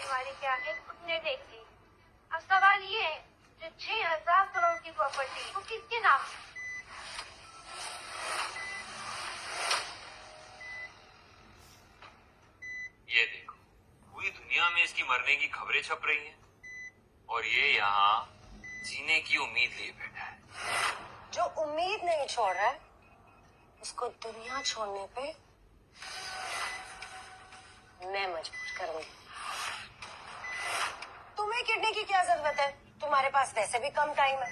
बीमारी क्या है उसने देखी। अब सवाल ये है, जो 6,000 करोड़ की प्रॉपर्टी वो किसके नाम है? ये देखो, पूरी दुनिया में इसकी मरने की खबरें छप रही हैं और ये यहाँ जीने की उम्मीद लिए बैठा है। जो उम्मीद नहीं छोड़ रहा है उसको दुनिया छोड़ने पे मैं मजबूर करूंगी। तुम्हें किडनी की क्या जरूरत है? तुम्हारे पास वैसे भी कम टाइम है।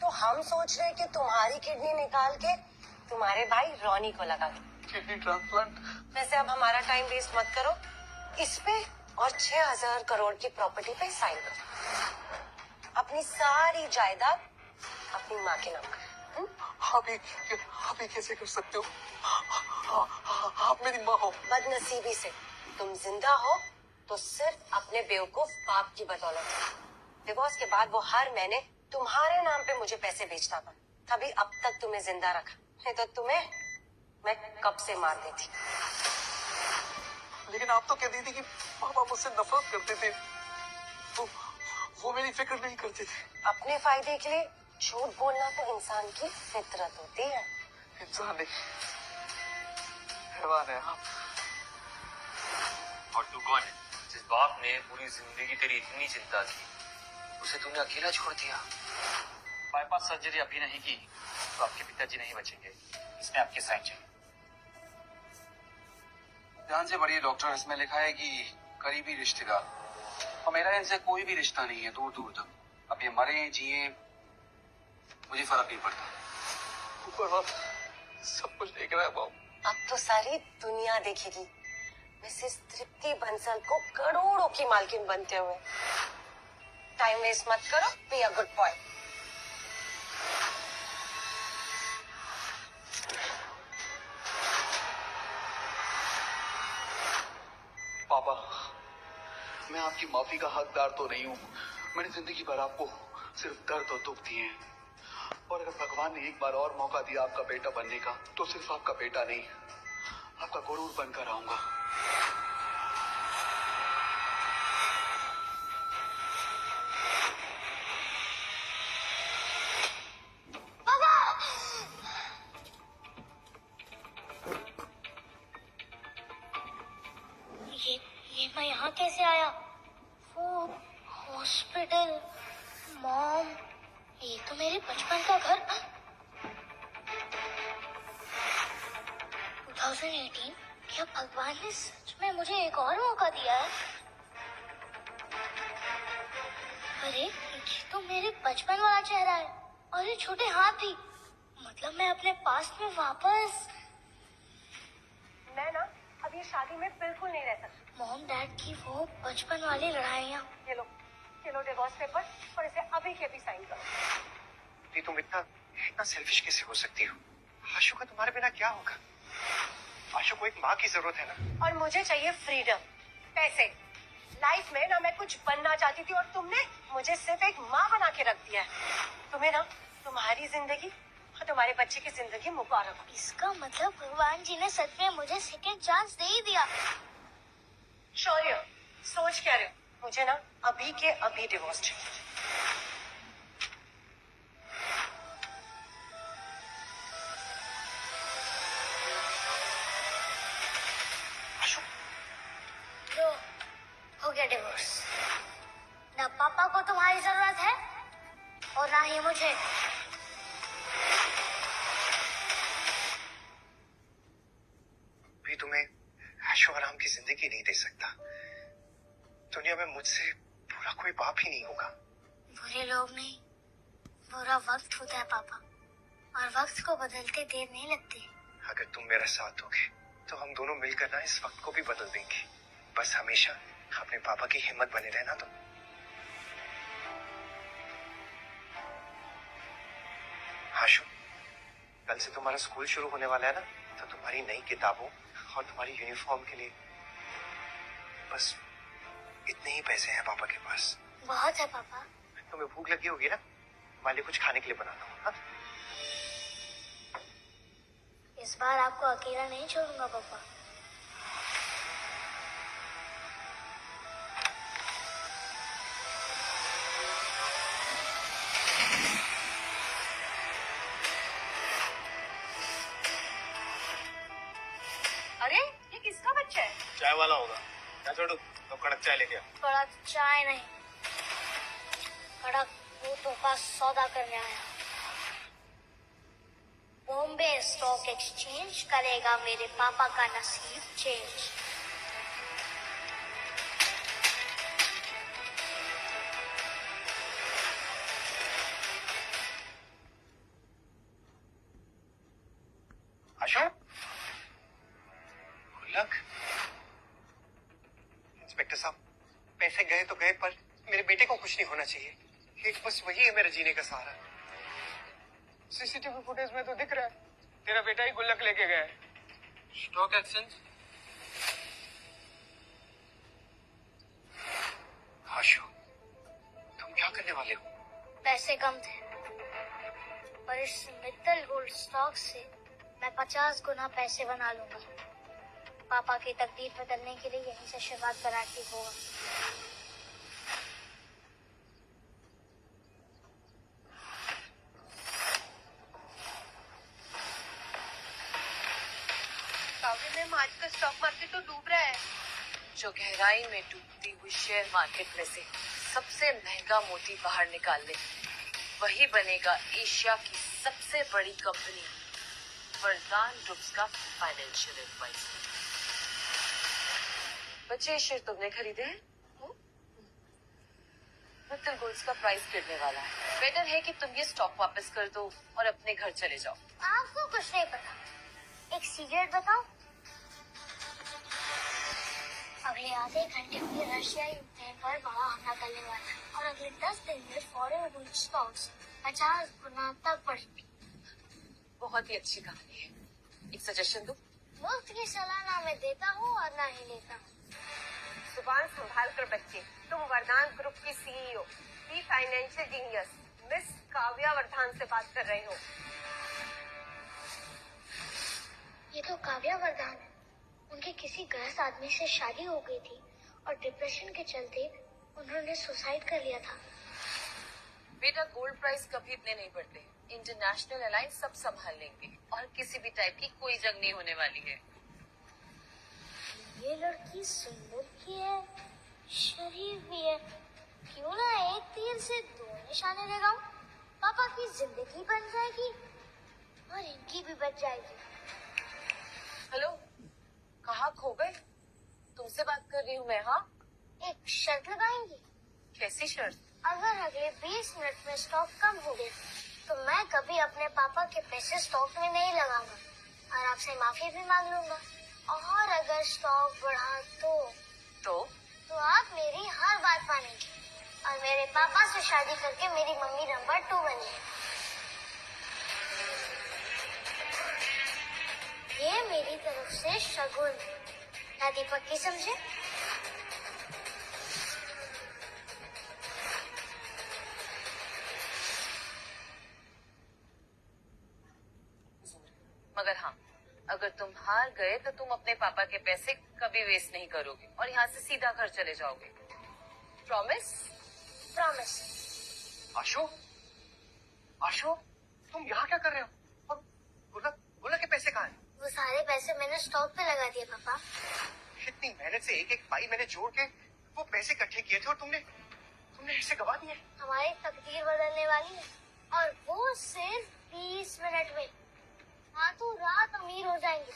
तो हम सोच रहे हैं कि तुम्हारी किडनी निकाल के तुम्हारे भाई रॉनी को लगा दो। Kidney transplant? वैसे अब हमारा टाइम वेस्ट मत करो, इस पे और 6,000 करोड़ की प्रॉपर्टी पे साइन करो। अपनी सारी जायदाद अपनी माँ के नाम करो। आप ये कैसे कर सकते हो? आप मेरी माँ हो। बदनसीबी से तुम जिंदा हो तो सिर्फ अपने बेवकूफ बाप की बदौलत। डिवोर्स के बाद वो हर महीने तुम्हारे नाम पे मुझे पैसे भेजता था, तभी अब तक तुम्हें जिंदा रखा, नहीं तो तुम्हें मैं कब से मार देती। लेकिन आप तो कहती थी कि पापा मुझसे नफरत करते थे, वो मेरी फिक्र नहीं करते थे। अपने फायदे के लिए झूठ बोलना तो इंसान की फितरत होती है। इंसान नहीं, हैवान है आप। और तू कौन है? जिस बाप ने पूरी जिंदगी तेरी इतनी चिंता थी, उसे तूने अकेला छोड़ दिया। बाईपास सर्जरी अभी नहीं की तो आपके पिताजी नहीं बचेंगे। इसमें आपके साइन चाहिए। ध्यान से पढ़िए डॉक्टर, इसमें लिखा है कि करीबी रिश्तेदार, और मेरा इनसे कोई भी रिश्ता नहीं है दूर दूर तक। अब ये मरे जिए मुझे फर्क नहीं पड़ता। ऊपर वाला सब कुछ देख रहा है बाबू। अब तो सारी दुनिया देखेगी मिसेस तृप्ति बंसल को करोड़ों की मालकिन बनते हुए। टाइम वेस्ट मत करो, बी अ गुड बॉय। पापा, मैं आपकी माफी का हकदार तो नहीं हूँ। मैंने जिंदगी भर आपको सिर्फ दर्द और दुख दिए हैं, और अगर भगवान ने एक बार और मौका दिया आपका बेटा बनने का, तो सिर्फ आपका बेटा नहीं, आपका गुरूर बनकर आऊंगा। ये मैं यहाँ कैसे आया? वो हॉस्पिटल, मॉम, ये तो मेरे बचपन का घर। 2018, क्या भगवान ने सच में मुझे एक और मौका दिया है? अरे ये तो मेरे बचपन वाला चेहरा है, और ये छोटे हाथ भी। मतलब मैं अपने पास्ट में वापस। मैं ना अब ये शादी में बिल्कुल नहीं रह सकती। मॉम डैड की वो बचपन वाली लड़ाइयाँ। ये लो डिवोर्स पेपर, और इसे अभी के अभी साइन करो। तुम इतना सेल्फिश कैसे हो सकती हो? आशु का तुम्हारे बिना क्या होगा? आशु को एक माँ की जरूरत है ना। और मुझे चाहिए फ्रीडम, पैसे। लाइफ में ना मैं कुछ बनना चाहती थी, और तुमने मुझे सिर्फ एक माँ बना के रख दिया है। तुम्हें ना तुम्हारी जिंदगी और तुम्हारे बच्चे की जिंदगी मुबारक हो। इसका मतलब भगवान जी ने सच में मुझे सेकंड चांस दे ही दिया। शौर्य, सोच क्या रहे हो? मुझे ना अभी के अभी डिवोर्स चाहिए। लो, हो गया डिवोर्स। ना पापा को तुम्हारी जरूरत है और ना ही मुझे। भी तुम्हें ऐशो आराम की जिंदगी नहीं दे सकता। दुनिया में मुझसे बुरा कोई बाप ही नहीं होगा। बुरे लोग नहीं, बुरा वक्त होता है पापा, और वक्त को बदलते देर नहीं लगती। अगर तुम मेरा साथ दोगे तो हम दोनों मिलकर ना इस वक्त को भी बदल देंगे। बस हमेशा अपने पापा की हिम्मत बने रहना तुम। आशु, कल से तुम्हारा स्कूल शुरू होने वाला है ना, तो तुम्हारी नई किताबों और तुम्हारी यूनिफॉर्म के लिए बस इतने ही पैसे हैं पापा के पास। बहुत है पापा। तुम्हें भूख लगी होगी ना, हमारे लिए कुछ खाने के लिए बनाता हूँ। हाँ? इस बार आपको अकेला नहीं छोड़ूंगा पापा। अरे ये किसका बच्चा है? चाय वाला होगा। क्या छोड़ू, तो कड़क चाय लेके आ। कड़क चाय नहीं, कड़क भूतों का सौदा करने आया। बॉम्बे स्टॉक एक्सचेंज करेगा मेरे पापा का नसीब चेंज। अशोक, गुल्लक। इंस्पेक्टर साहब, पैसे गए तो गए, पर मेरे बेटे को कुछ नहीं होना चाहिए। एक बस वही है मेरा जीने का सहारा। सीसीटीवी फुटेज में तो दिख रहा है तेरा बेटा ही गुल्लक लेके गया है। Stock exchange. आशु, तुम क्या करने वाले हो? पैसे कम थे और इस मित्तल गोल्ड स्टॉक से मैं 50 गुना पैसे बना लूंगा। पापा की तकदीर बदलने के लिए यहीं से शुरुआत करना ठीक होगा। मैम, आज का स्टॉक मार्केट तो डूब रहा है। जो गहराई में डूबती हुई शेयर मार्केट में से सबसे महंगा मोती बाहर निकाल ले, वही बनेगा एशिया की सबसे बड़ी कंपनी वरदान ग्रुप्स का फाइनेंशियल एडवाइजर। बच्चे, शेयर तुमने खरीदे हैं? मित्तल गोल्ड्स का प्राइस गिरने वाला है। बेटर है कि तुम ये स्टॉक वापस कर दो और अपने घर चले जाओ। आपको कुछ नहीं पता। एक सीक्रेट बताओ, अगले आधे घंटे में रशिया यूक्रेन पर बड़ा हमला करने वाला है और अगले 10 दिन में फॉरेन गोल्ड स्टॉक्स 50 गुना तक बढ़ेंगे। बहुत ही अच्छी कहानी है। एक सजेशन दो। मुफ्त की सलाह ना मैं देता हूँ और ना ही लेता हूँ। जुबान संभाल कर बच्चे, तुम वरदान ग्रुप की सीईओ, की फाइनेंशियल जीनियस मिस काव्या वरदान से बात कर रहे हो। ये तो काव्या वरदान है। उनके किसी गलत आदमी से शादी हो गई थी और डिप्रेशन के चलते उन्होंने सुसाइड कर लिया था। बेटा, गोल्ड प्राइस कभी इतने नहीं बढ़ते। इंटरनेशनल अलायंस सब संभाल लेंगे और किसी भी टाइप की कोई जंग नहीं होने वाली है। ये लड़की सुंदर की है, शरीफ भी है। क्यों ना एक तीर से 2 निशाने लगाऊं? पापा की जिंदगी बन जाएगी और इनकी भी बच जाएगी। हेलो, कहाँ खो गए? तुमसे बात कर रही हूँ मैं। हाँ, एक शर्त लगाएंगी? कैसी शर्त? अगर अगले 20 मिनट में स्टॉक कम हो गया तो मैं कभी अपने पापा के पैसे स्टॉक में नहीं लगाऊंगा और आपसे माफी भी मांग लूंगा। और अगर स्टॉक बढ़ा तो आप मेरी हर बात मानेंगे और मेरे पापा से शादी करके मेरी मम्मी नंबर 2 बनेगी। ये मेरी तरफ से शगुन है। दीपक की समझे? मगर हाँ, अगर तुम हार गए तो तुम अपने पापा के पैसे कभी वेस्ट नहीं करोगे और यहाँ से सीधा घर चले जाओगे। प्रॉमिस? प्रॉमिस। आशु, आशु, तुम यहाँ क्या कर रहे हो? और गुल्लक, गुल्लक के पैसे कहाँ हैं? वो सारे पैसे मैंने स्टॉक पे लगा दिए पापा। इतनी मेहनत से एक एक पाई मैंने जोड़ के वो पैसे इकट्ठे किए थे और तुमने ऐसे गवा दिए। हमारी तकदीर बदलने वाली है और वो सिर्फ 20 मिनट में। रातों रात अमीर हो जाएंगे।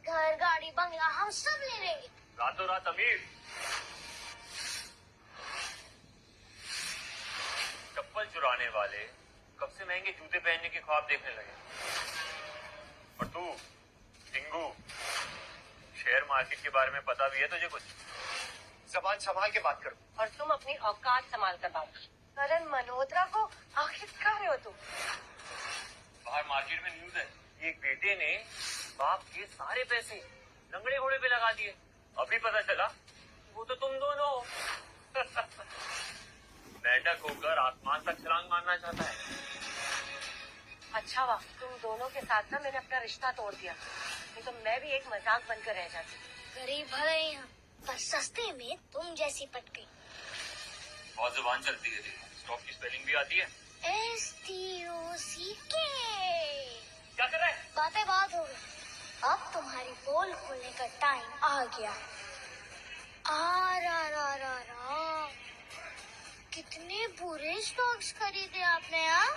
घर, गाड़ी, बंगला हम सब ले लेंगे। रातों रात अमीर? चप्पल चुराने वाले कब से महंगे जूते पहनने के ख्वाब देखने लगे। और तू टिंगू, शेयर मार्केट के बारे में पता भी है तुझे कुछ? जबान संभाल के बात करो। और तुम अपनी औकात संभाल कर बात करो। करण मल्होत्रा को आखिर क्या रहे हो तुम? बाहर मार्केट में न्यूज है, एक बेटे ने बाप के सारे पैसे लंगड़े घोड़े पे लगा दिए। अभी पता चला वो तो तुम दोनों हो। मेंढक होकर आसमान तक छलांग मारना चाहता है। अच्छा वाह, तुम दोनों के साथ ना मैंने अपना रिश्ता तोड़ दिया, नहीं तो मैं भी एक मजाक बनकर रह जाती। गरीब भले ही हम, पर सस्ते में तुम जैसी पटकी। बहुत जुबान चलती है। स्टॉक की स्पेलिंग भी आती है? STOCK। क्या कर रहा है? बातें बहुत हो गई। अब तुम्हारी पोल खोलने का टाइम आ गया। आ रा कितने बुरे स्टॉक्स खरीदे आपने यहाँ?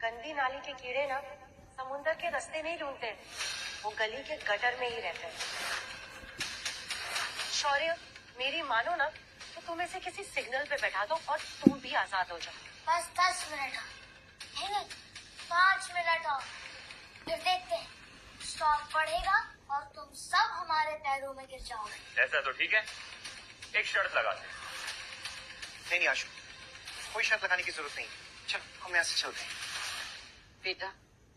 गंदी नाली के कीड़े ना समुंदर के रास्ते नहीं ढूंढते, वो गली के गटर में ही रहते हैं। शौर्य, मेरी मानो ना तो तुम इसे किसी सिग्नल पे बैठा दो और तुम भी आजाद हो जाओ। बस 10 मिनट और। नहीं 5 मिनट और, फिर देखते हैं स्टॉक बढ़ेगा और तुम सब हमारे पैरों में गिर जाओगे। ऐसा तो ठीक है, एक शर्त लगाते हैं। नहीं आशु, कोई शर्त लगाने की जरूरत नहीं। चल हम यहाँ से चलते हैं। बेटा,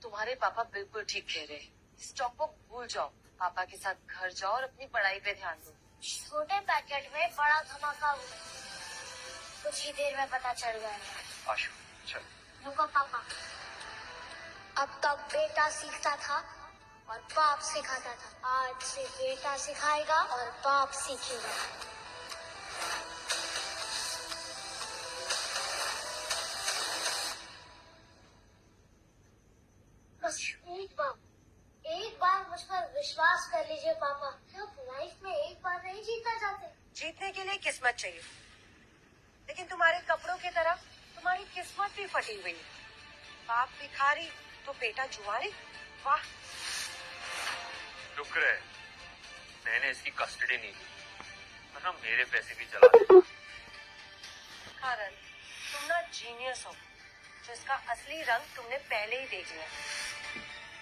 तुम्हारे पापा बिल्कुल ठीक कह रहे हैं। स्टॉक को भूल जाओ, पापा के साथ घर जाओ और अपनी पढ़ाई पे ध्यान दो। छोटे पैकेट में बड़ा धमाका हुआ, कुछ ही देर में पता चल जाएगा। आशु चल। रुको पापा, अब तक बेटा सीखता था और बाप सिखाता था, आज से बेटा सिखाएगा और बाप सीखेगा। बस एक बार मुझ पर विश्वास कर लीजिए पापा, सिर्फ लाइफ में एक बार नहीं जीतना चाहते। जीतने के लिए किस्मत चाहिए, लेकिन तुम्हारे कपड़ों की तरह तुम्हारी किस्मत भी फटी हुई है। बाप भिखारी तो बेटा जुआरी। वाह। शुक्र है मैंने इसकी कस्टडी नहीं ली, वरना मेरे पैसे भी चला देता। कारण तुम ना जीनियस हो, जिसका असली रंग तुमने पहले ही देख लिया।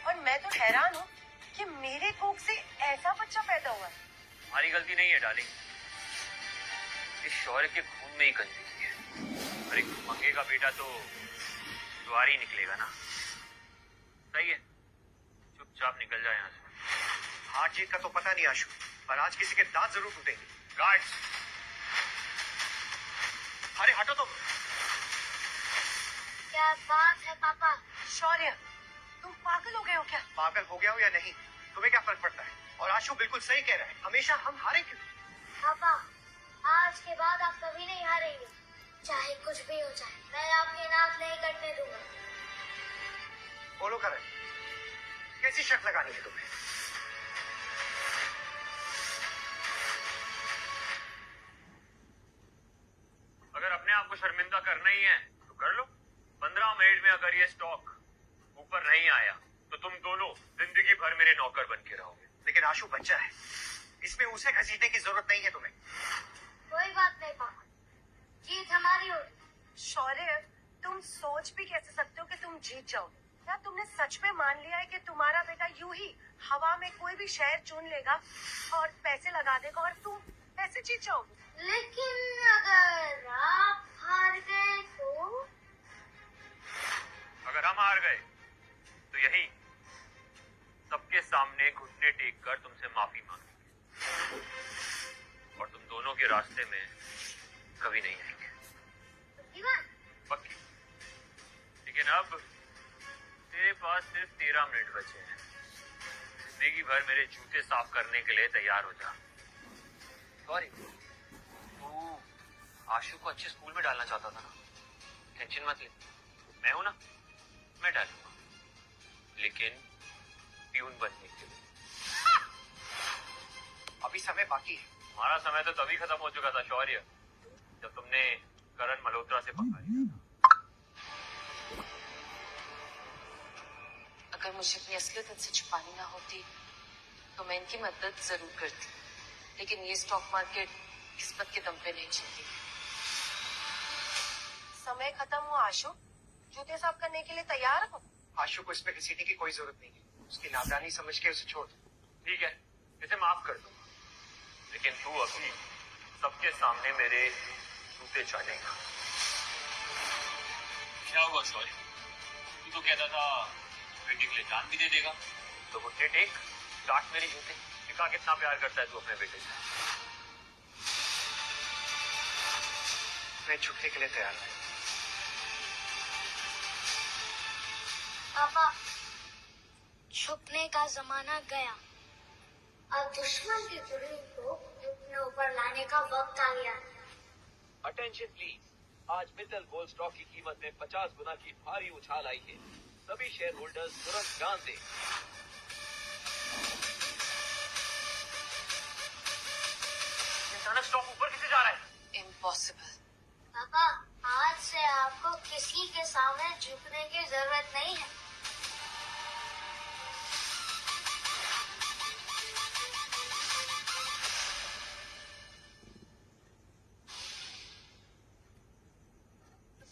और मैं तो हैरान हूँ कि मेरे कोख से ऐसा बच्चा पैदा हुआ। हमारी गलती नहीं है डार्लिंग, इस शौर्य के खून में ही कंजूसी है। और एक मंगे का बेटा तो जुआरी निकलेगा ना। सही है, चुपचाप निकल जाए यहाँ से। हार जीत का तो पता नहीं आशु, पर आज किसी के दांत जरूर टूटेंगे। गार्ड्स, अरे हटो तो। क्या बात है पापा? शौर्य, तुम पागल हो गए हो क्या? पागल हो गया हो या नहीं, तुम्हें क्या फर्क पड़ता है? और आशु बिल्कुल सही कह रहा है, हमेशा हम हारे क्यों? पापा, आज के बाद आप कभी नहीं हारेंगे, चाहे कुछ भी हो जाए। मैं आपकी नाक नहीं कटने दूंगा। बोलो करण, कैसी शर्त लगानी है तुम्हें? अगर अपने आप को शर्मिंदा करना ही है तो कर लो। 15 मिनट में अगर ये स्टॉक ऊपर नहीं आया तो तुम दोनों जिंदगी भर मेरे नौकर बन के रहोगे। लेकिन आशु बच्चा है, इसमें उसे घसीटने की जरूरत नहीं है तुम्हें। कोई बात नहीं पापा, जीत हमारी होगी। शौर्य, तुम सोच भी कैसे सकते हो कि तुम जीत जाओगे? क्या तुमने सच में मान लिया है कि तुम्हारा बेटा यूं ही हवा में कोई भी शहर चुन लेगा और पैसे लगा देगा और तुम पैसे जीत जाओगे? लेकिन अगर आप हार गए तो? अगर हम हार गए तो यही सबके सामने घुटने टेक कर तुमसे माफी मांगेंगे और तुम दोनों के रास्ते में कभी नहीं आएंगे। पक्की। लेकिन अब तेरे पास सिर्फ 13 मिनट बचे हैं। जिंदगी भर मेरे जूते साफ करने के लिए तैयार हो जा। सॉरी, तू आशु को अच्छे स्कूल में डालना चाहता था ना? टेंशन मत ले, मैं हूं ना, मैं डालूंगा, लेकिन प्यून बनने के लिए। अभी समय बाकी है। हमारा समय तो तभी खत्म हो चुका था शौर्य, जब तुमने करण मल्होत्रा से पकड़ा लिया था। अगर मुझे अपनी असलियत इनसे छुपानी ना होती तो मैं इनकी मदद जरूर करती, लेकिन ये स्टॉक मार्केट किस्मत के दम पे नहीं चलती। समय खत्म हुआ आशु, जूते साफ करने के लिए तैयार हो? आशु को इसमें घसीटने की कोई जरूरत नहीं है, उसकी नादानी समझ के उसे छोड़ दो। ठीक है, इसे माफ कर दूंगा, लेकिन तू अभी सबके सामने मेरे जूते चाटेगा। क्या हुआ शौर्य, तू तो कहता था बेटे के लिए जान भी दे देगा, तो घुटने टेक, चाट मेरे जूते, दिखा कितना प्यार करता है तू अपने बेटे से। मैं झुकने के लिए तैयार हूँ। पापा, छुपने का जमाना गया, अब दुश्मन की जुर्म को अपने ऊपर लाने का वक्त आ गया। अटेंशन प्लीज, आज मित्तल गोल्ड स्टॉक की कीमत में 50 गुना की भारी उछाल आई है। सभी शेयर होल्डर्स तुरंत जान दें। अचानक स्टॉक ऊपर कैसे जा रहा है? इम्पॉसिबल। पापा, आज से आपको किसी के सामने झुकने की जरूरत नहीं है।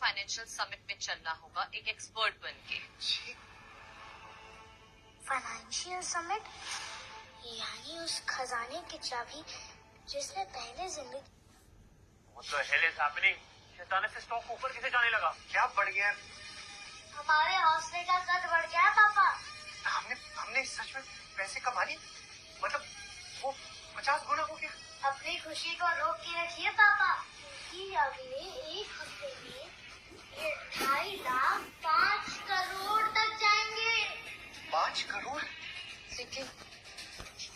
फाइनेंशियल समिट में चलना होगा एक एक्सपर्ट बन के। फाइनेंशियल समिट यानी उस खजाने की चाबी जिसने पहले जिंदगी। What the hell is happening? अचानक से स्टॉक ऊपर कैसे जाने लगा? क्या बढ़ गया है? हमारे हौसले का कद बढ़ गया है पापा। हमने हमने सच में पैसे कमा लिए? मतलब वो 50 गुना हो गया? अपनी खुशी को रोक के रखिए पापा, क्योंकि अगले एक हफ्ते में ये 2.5 लाख 5 करोड़ तक जाएंगे। 5 करोड़? लेकिन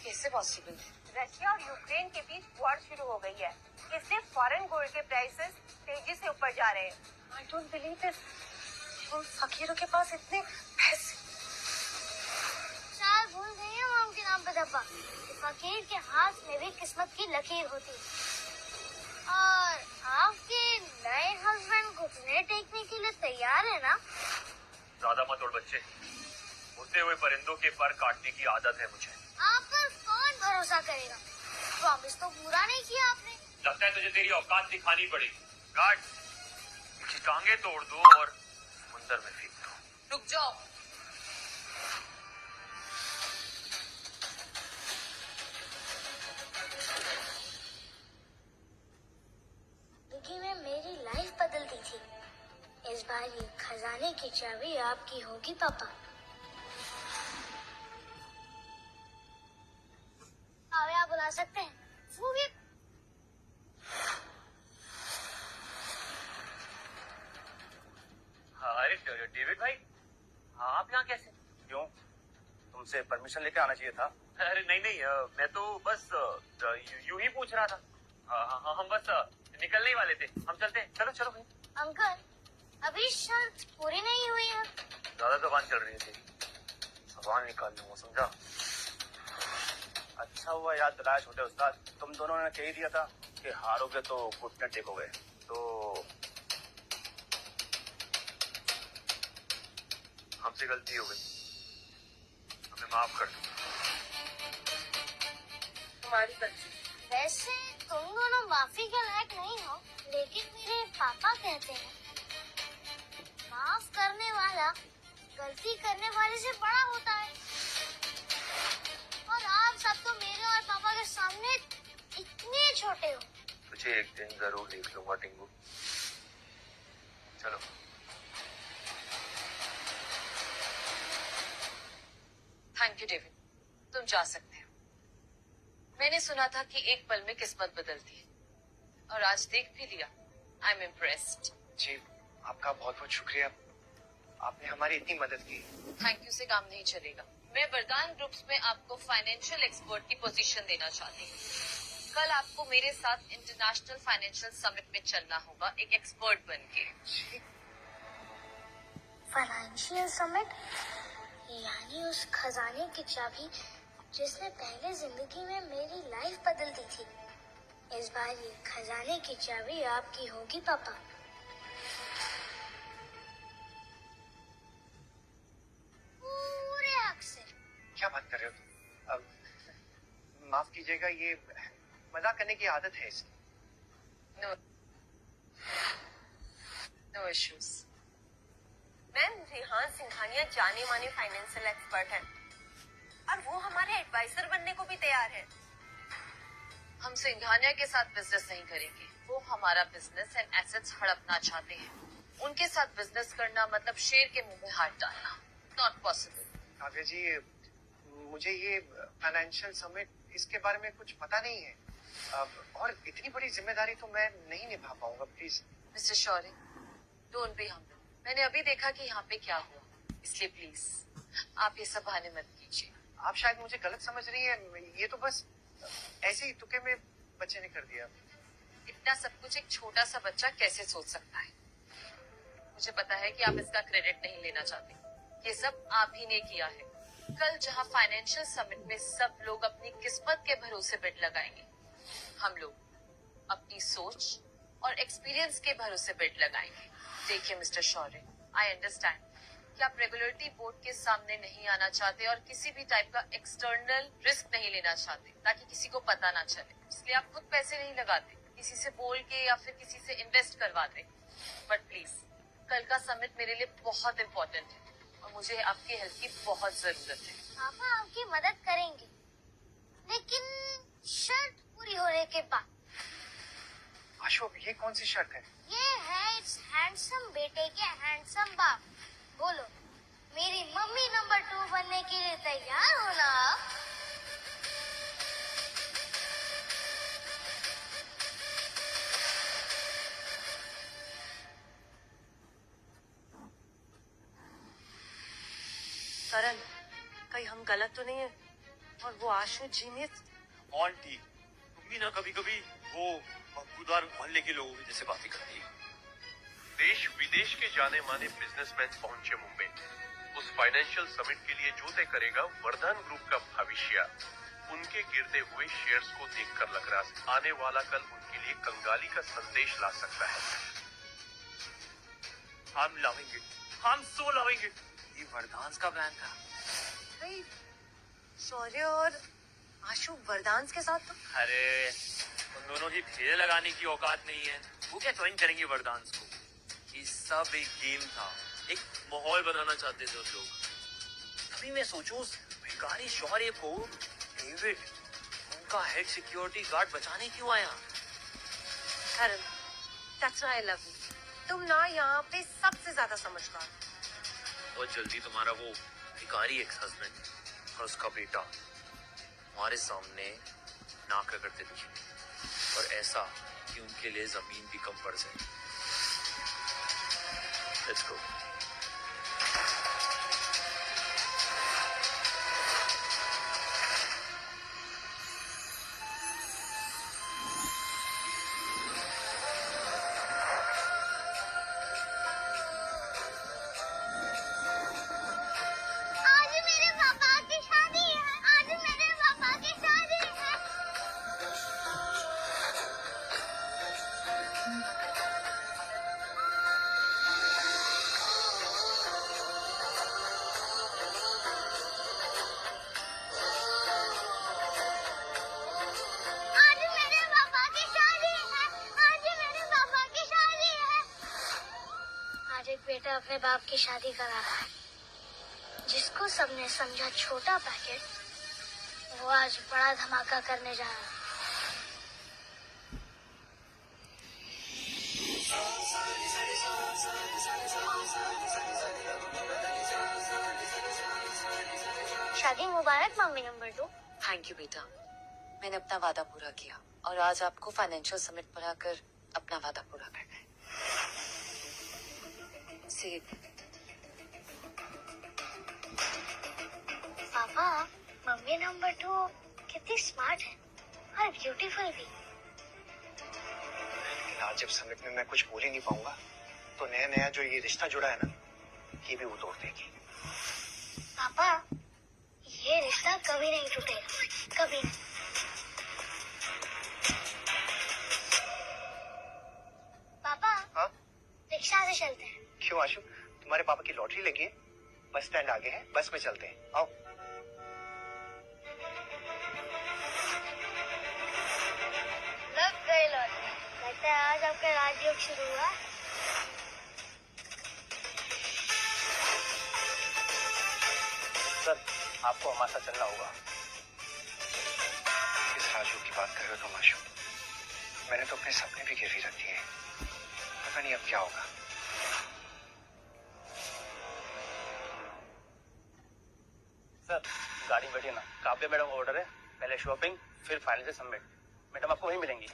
कैसे पॉसिबल है? रशिया और यूक्रेन के बीच वॉर शुरू हो गई है। इससे फॉरेन गोल्ड के प्राइसेस तेजी से ऊपर जा रहे हैं। I don't believe this. उन फकीरों के पास इतने पैसे। शायद भूल गई है माम के नाम पे धब्बा। फकीर के हाथ में भी किस्मत की लकीर होती है। और आपके नए हस्बैंड घुटने टेकने के लिए तैयार है ना? ज्यादा मत उड़ बच्चे, उड़ते हुए परिंदों के पर काटने की आदत है मुझे। आप पर कौन भरोसा करेगा? प्रॉमिस तो पूरा नहीं किया आपने। लगता है तुझे तेरी औकात दिखानी पड़ेगी। गार्ड, इसकी टांगे तोड़ दो और समुंदर में फेंक दो। रुक जाओ। जिंदगी में मेरी लाइफ बदलती थी। इस बार ये खजाने की चाबी आपकी होगी पापा। आप बुला सकते हैं। वो भी हाँ, अरे डेविड भाई, हाँ आप यहाँ कैसे? क्यों? तुमसे परमिशन लेके आना चाहिए था। अरे नहीं नहीं, मैं तो बस यूं ही पूछ रहा था। हम बस निकलने ही वाले थे। हम चलते हैं। चलो चलो भाई। अंकल, अभी शर्त पूरी नहीं हुई है। ज्यादा जबान चल रही है तेरी, जबान निकाल लूंगा, समझा? अच्छा हुआ याद दिलाया छोटे उस्ताद। तुम दोनों ने कह ही दिया था कि हारोगे तो घुटने टेकोगे। तो हमसे गलती हो गई, हमें माफ कर दो। तुम्हारी गलती। वैसे तुम दोनों माफी के लायक नहीं हो, लेकिन मेरे पापा कहते हैं माफ करने वाला गलती करने वाले से बड़ा होता है। और आप सब तो मेरे और पापा के सामने इतने छोटे हो। तुझे एक दिन जरूर देख लूंगा टिंगू। चलो। थैंक यू डेविड, तुम जा सकते हो। मैंने सुना था कि एक पल में किस्मत बदलती है और आज देख भी लिया। I am impressed. जी, आपका बहुत बहुत शुक्रिया। आपने हमारी इतनी मदद की। थैंक यू से काम नहीं चलेगा। मैं वरदान ग्रुप्स में आपको फाइनेंशियल एक्सपर्ट की पोजीशन देना चाहती हूँ। कल आपको मेरे साथ इंटरनेशनल फाइनेंशियल समिट में चलना होगा एक एक्सपर्ट बन के। फाइनेंशियल समिट यानी उस खजाने की चाबी जिसने पहले जिंदगी में मेरी लाइफ बदल दी थी। इस बार ये खजाने की चाबी आपकी होगी पापा। पूरे हक से। क्या बात कर रहे हो? माफ कीजिएगा, ये मजाक करने की आदत है इसकी। No issues. Ma'am, Rihan Singhania जाने माने फाइनेंशियल एक्सपर्ट हैं और वो हमारे एडवाइजर बनने को भी तैयार है। हम सिंघानिया के साथ बिजनेस नहीं करेंगे। वो हमारा बिजनेस एंड एसेट्स हड़पना चाहते हैं। उनके साथ बिजनेस करना मतलब शेर के मुंह में हाथ डालना। Not possible. काव्या जी, मुझे ये फाइनेंशियल समिट इसके बारे में कुछ पता नहीं है। और इतनी बड़ी जिम्मेदारी तो मैं नहीं निभा पाऊंगा। Please mister Shaurya, don't be humble. मैंने अभी देखा कि यहाँ पे क्या हुआ, इसलिए प्लीज आप ये सब बहाने मत कीजिए। आप शायद मुझे गलत समझ रही है। ये तो बस ऐसे ही तुक्के में बच्चे ने कर दिया। इट इतना सब कुछ एक छोटा सा बच्चा कैसे सोच सकता है। मुझे पता है कि आप इसका क्रेडिट नहीं लेना चाहते, ये सब आप ही ने किया है। कल जहां फाइनेंशियल समिट में सब लोग अपनी किस्मत के भरोसे बेट लगाएंगे, हम लोग अपनी सोच और एक्सपीरियंस के भरोसे बेट लगाएंगे। देखिए मिस्टर शौर्य, आई अंडरस्टैंड कि आप रेगुलेटरी बोर्ड के सामने नहीं आना चाहते और किसी भी टाइप का एक्सटर्नल रिस्क नहीं लेना चाहते ताकि किसी को पता ना चले, इसलिए आप खुद पैसे नहीं लगाते, किसी से बोल के या फिर किसी से इन्वेस्ट करवाते। बट प्लीज, कल का समिट मेरे लिए बहुत इम्पोर्टेंट है और मुझे आपकी हेल्प की बहुत जरूरत है। पापा आपकी मदद करेंगे, लेकिन शर्त पूरी होने के बाद। आशु, अब ये कौन सी शर्त है? ये है इट्स हैंडसम बेटे के हैंडसम बाप। बोलो, मेरी मम्मी नंबर 2 बनने के लिए तैयार हो ना? करण, कहीं हम गलत तो नहीं है? और वो आशु जीनियस। आंटी, तुम भी ना कभी कभी वो मकबूदार मोहल्ले के लोगों की जैसे बातें करती है। देश विदेश के जाने माने बिजनेसमैन पहुंचे मुंबई। उस फाइनेंशियल समिट के लिए जो तय करेगा वर्धन ग्रुप का भविष्य। उनके गिरते हुए शेयर्स को देखकर लग रहा है आने वाला कल उनके लिए कंगाली का संदेश ला सकता है। हम लावेंगे, हम सो लावेंगे। ये वरदान का प्लान था। भाई, शौर्य और आशु वरदान के साथ तो। अरे उन दोनों की फेरे लगाने की औकात नहीं है, वो क्या ज्वाइन करेंगे वरदान को। ये सब एक गेम था, एक माहौल बनाना चाहते थे उन लोग। तभी मैं सोचूं उस भिखारी शौर्य को डेविड, उनका हेड सिक्योरिटी गार्ड, बचाने क्यों आया। करण, that's why I love you. तुम ना यहाँ पे सबसे ज्यादा समझदार। बहुत जल्दी तुम्हारा वो भिखारी एक्स हस्बैंड और उसका बेटा हमारे सामने नाक रगड़ते दिखे, और ऐसा कि उनके लिए जमीन भी कम पड़ जाए। Let's go. आज मेरे पापा की शादी है, आज मेरे पापा की शादी है। आज मेरे पापा की शादी है, आज मेरे पापा की शादी है। आज एक बेटा अपने बाप की शादी करा रहा है। जिसको सबने समझा छोटा पैकेट, वो आज बड़ा धमाका करने जा रहा है। शादी मुबारक मम्मी नंबर 2। थैंक यू बेटा, मैंने अपना वादा पूरा किया और आज आपको फाइनेंशियल समिट पर आकर अपना वादा पूरा करना है। पापा, मम्मी नंबर 2 कितनी स्मार्ट है और ब्यूटीफुल भी। लेकिन आज जब समिट में मैं कुछ बोल ही नहीं पाऊंगा तो नया नया जो ये रिश्ता जुड़ा है ना, ये भी वो तोड़ देगी। पापा, ये रिश्ता कभी नहीं टूटेगा, कभी नहीं। पापा, हाँ? रिक्शा से चलते हैं। क्यों आशु, तुम्हारे पापा की लॉटरी लगी है? बस स्टैंड आगे है, बस में चलते हैं, आओ। लग गई लॉटरी। लगता है आज आपका राजयोग शुरू हुआ। सर, आपको हमारे साथ चलना होगा। किस राजयोग की बात कर रहे हो तुम आशु? मैंने तो अपने सपने भी गिरवी रख दिए, पता नहीं अब क्या होगा। सर, गाड़ी में बैठिए ना। काव्या मैडम ऑर्डर है, पहले शॉपिंग फिर फाइनेंशियल समिट। मैडम आपको वहीं मिलेंगी।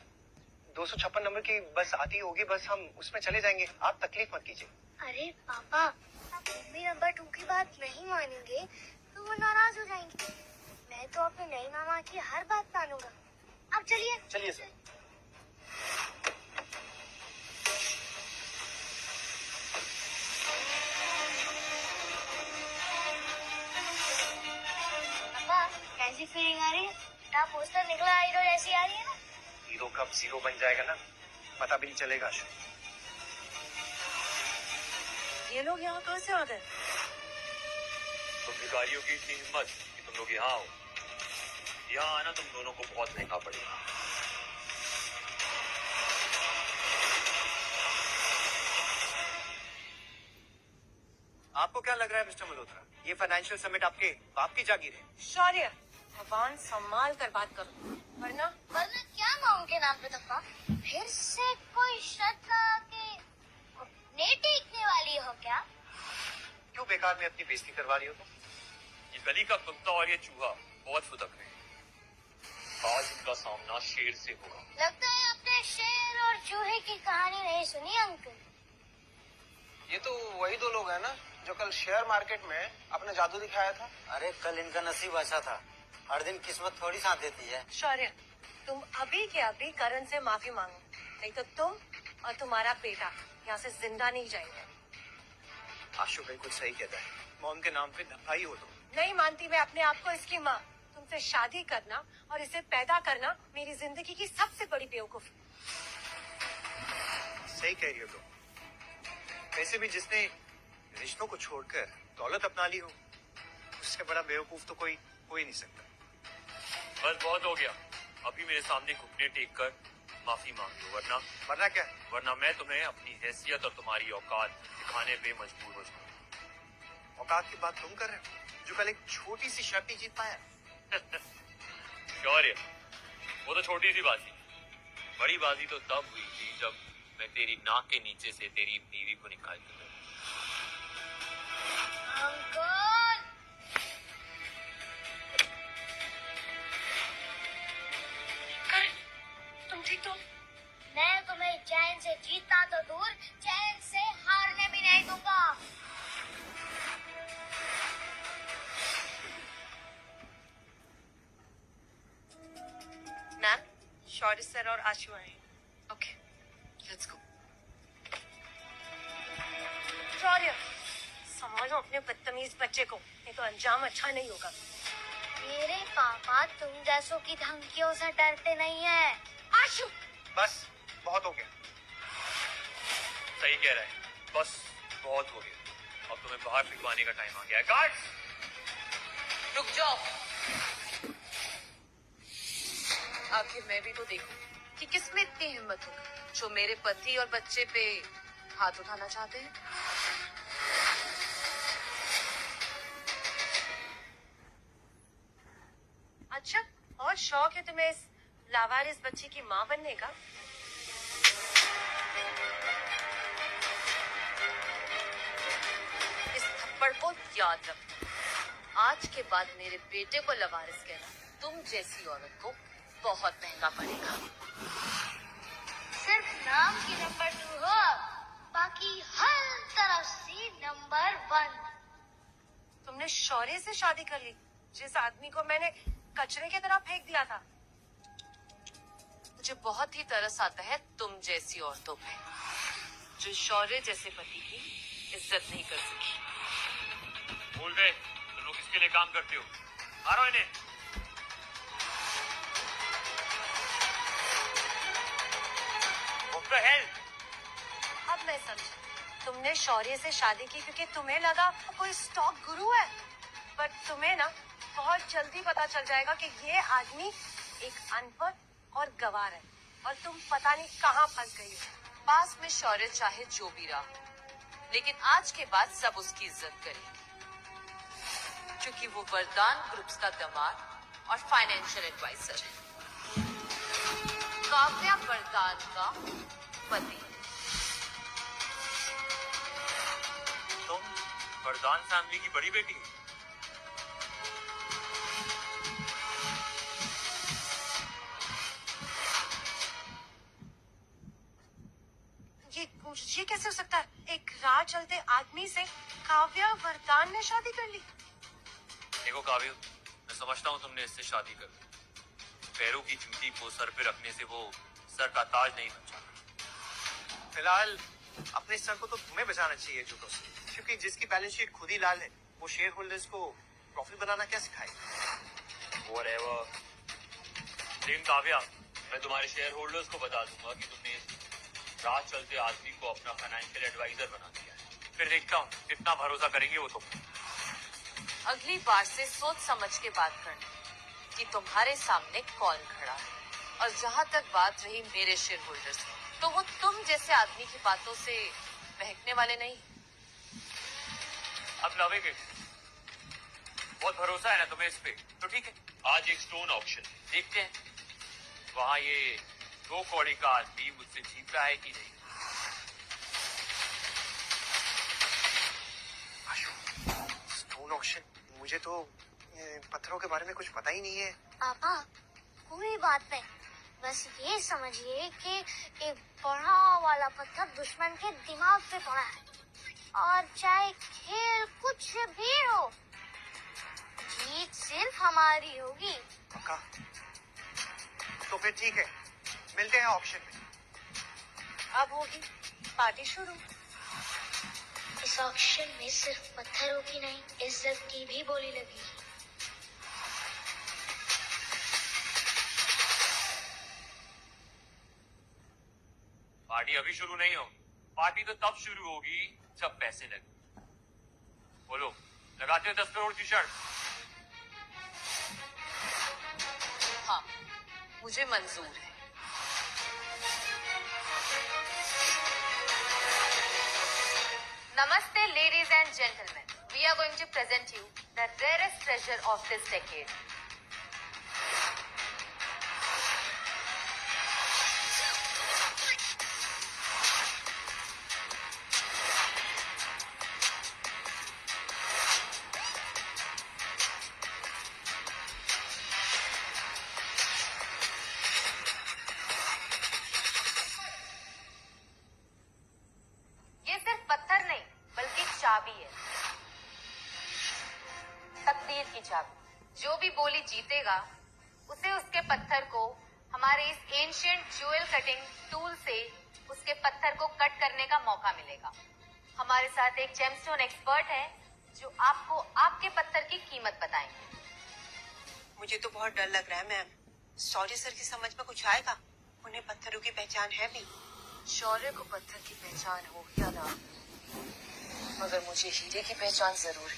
256 नंबर की बस आती होगी, बस हम उसमें चले जाएंगे, आप तकलीफ मत कीजिए। अरे पापा, मम्मी नंबर 2 की बात नहीं मानेंगे तो वो नाराज हो जाएंगे। मैं तो अपने नई मामा की हर बात मानूंगा। अब चलिए। चलिए सर। कैसी फीलिंग आ रही है? क्या पोस्टर निकला हीरो जैसी आ रही है ना? हीरो कब जीरो बन जाएगा ना, पता भी नहीं चलेगा आशु। ये लोग यहाँ कहाँ से आ गए? तुम भिखारियों की इतनी हिम्मत कि तुम लोग यहाँ आओ। यहाँ आना तुम दोनों को बहुत महंगा पड़ेगा। आपको क्या लग रहा है मिस्टर मल्होत्रा, ये फाइनेंशियल समिट आपके बाप की जागीर है? शौर्य, भगवान संभाल कर बात करो, वरना वरना क्या माँ के नाम पे धक्का? फिर से कोई शर्त लगा के अपने टेकने वाली हो क्या? क्यों बेकार में अपनी बेइज्जती करवा रही हो तुम? ये गली का कुत्ता और ये चूहा बहुत फुदक रहे हैं। आज इनका सामना शेर से होगा। लगता है आपने शेर और चूहे की कहानी नहीं सुनी अंकल। ये तो वही दो लोग हैं ना जो कल शेयर मार्केट में अपना जादू दिखाया था। अरे कल इनका नसीब अच्छा था, हर दिन किस्मत थोड़ी साथ देती है। शौर्य, तुम अभी के अभी करण से माफी मांगो, नहीं तो तुम और तुम्हारा बेटा यहाँ से जिंदा नहीं जाएंगे। आशु बिल्कुल सही कहता है, मैं उनके नाम पे धब्बाई हो तुम। नहीं मानती मैं अपने आप को इसकी माँ। तुमसे शादी करना और इसे पैदा करना मेरी जिंदगी की सबसे बड़ी बेवकूफी। सही कह रही हो तुम। वैसे भी जिसने रिश्तों को छोड़कर दौलत अपना ली हो, उससे बड़ा बेवकूफ तो कोई हो ही नहीं सकता। बस बहुत हो गया, अभी मेरे सामने घुटने टेक कर माफी मांग लो, वरना क्या? वरना मैं तुम्हें अपनी हैसियत और तुम्हारी औकात दिखाने पे मजबूर हो जाऊंगा। औकात की बात तुम कर रहे हो, जो कल एक छोटी सी शर्त नहीं जीत पाया। शौर्य, वो तो छोटी सी बाजी, बड़ी बाजी तो तब हुई थी जब मैं तेरी नाक के नीचे से तेरी बीवी को निकाल के लाया। अंकल, तुम ठीक तो? मैं तुम्हें चैन से जीतना तो दूर, चैन से हारने भी नहीं दूंगा। मैम, शौर्य सर और आशु आए। Okay, let's go. शौर्य, संभालो अपने बदतमीज बच्चे को, नहीं तो अंजाम अच्छा नहीं होगा। मेरे पापा तुम जैसों की धमकियों से डरते नहीं है। आशु, बस बहुत हो गया। सही कह रहा है, बस बहुत हो गया, अब तुम्हें बाहर फिकवाने का टाइम आ गया है। गार्ड्स, रुक जाओ। आखिर मैं भी तो देखूं कि किसमें इतनी हिम्मत होगी जो मेरे पति और बच्चे पे हाथ उठाना चाहते हैं। अच्छा, और शौक है तुम्हें इस लावारिस बच्चे की माँ बनने का? इस थप्पड़ को याद रख। आज के बाद मेरे बेटे को लवारिस कहना तुम जैसी औरत को बहुत महंगा पड़ेगा। सिर्फ नाम की नंबर 2 हो, बाकी हर तरफ से नंबर 1। तुमने शौर्य से शादी कर ली, जिस आदमी को मैंने कचरे की तरह फेंक दिया था। मुझे बहुत ही तरस आता है तुम जैसी औरतों पे, जो शौर्य जैसे पति की इज्जत नहीं कर सकी। भूल गए तुम लोग किसके लिए काम करते हो। मारो इन्हें। What the hell? अब मैं समझी, तुमने शौर्य से शादी की क्योंकि तुम्हें लगा कोई स्टॉक गुरु है, पर तुम्हें ना बहुत जल्दी पता चल जाएगा कि ये आदमी एक अनपढ़ और गवार है और तुम पता नहीं कहाँ फंस गई हो। पास में शौर्य चाहे जो भी रहा, लेकिन आज के बाद सब उसकी इज्जत करेंगे, क्योंकि वो वरदान ग्रुप्स का दामाद और फाइनेंशियल एडवाइजर है। काव्या वरदान का पति। तुम वरदान फैमिली की बड़ी बेटी हो। ये कैसे हो सकता है? एक राह चलते आदमी से काव्या वरदान ने शादी कर ली। देखो काव्य, मैं समझता हूँ तुमने इससे शादी कर ली। पैरों की जूती को सर पे रखने से वो सर का ताज नहीं बन जाता। फिलहाल अपने सर को तो तुम्हें बचाना चाहिए जूतों से, क्योंकि जिसकी बैलेंस शीट खुद ही लाल है, वो शेयर होल्डर्स को प्रॉफिट बनाना क्या सिखाएगा? whatever. लेकिन काव्या, मैं तुम्हारे शेयर होल्डर्स को बता दूंगा कि तुमने इस रात चलते आदमी को अपना फाइनेंशियल एडवाइजर बना दिया है। फिर देखता हूँ कितना भरोसा करेंगे वो तुम। अगली बार से सोच समझ के बात करना कि तुम्हारे सामने कौन खड़ा है। और जहाँ तक बात रही मेरे शेयर होल्डर्स, तो वो तुम जैसे आदमी की बातों से बहकने वाले नहीं। अब लवेंगे, बहुत भरोसा है ना तुम्हें इस पे, तो ठीक है। आज एक स्टोन ऑक्शन देखते हैं, वहाँ ये 2 कौड़ी का आदमी मुझसे जीत रहा है कि नहीं। Stone auction? मुझे तो पत्थरों के बारे में कुछ पता ही नहीं है। पापा कोई बात नहीं, बस ये समझिए कि एक बड़ा वाला पत्थर दुश्मन के दिमाग पे पड़ा है, और चाहे खेल कुछ भी हो, जीत सिर्फ हमारी होगी। पक्का? तो फिर ठीक है, मिलते हैं ऑक्शन में। अब होगी पार्टी शुरू। इस ऑक्शन में सिर्फ पत्थरों की नहीं, इज्जत की भी बोली लगी। पार्टी अभी शुरू नहीं हो, पार्टी तो तब शुरू होगी जब पैसे लगे। बोलो, लगाते हो 10 करोड़ की शर्त? हाँ, मुझे मंजूर है। Namaste, ladies and gentlemen. We are going to present you the rarest treasure of this decade. ये सिर्फ पत्थर नहीं, बल्कि चाबी है, तकदीर की चाबी। जो भी बोली जीतेगा, उसे उसके पत्थर को हमारे इस एंशिएंट ज्वेल कटिंग टूल से उसके पत्थर को कट करने का मौका मिलेगा। हमारे साथ एक जेमस्टोन एक्सपर्ट है जो आपको आपके पत्थर की कीमत बताएंगे। मुझे तो बहुत डर लग रहा है मैम। सॉरी सर की समझ में कुछ आएगा? उन्हें पत्थरों की पहचान है भी। शौर्य को पत्थर की पहचान हो या ना, मगर मुझे हीरे की पहचान जरूर है।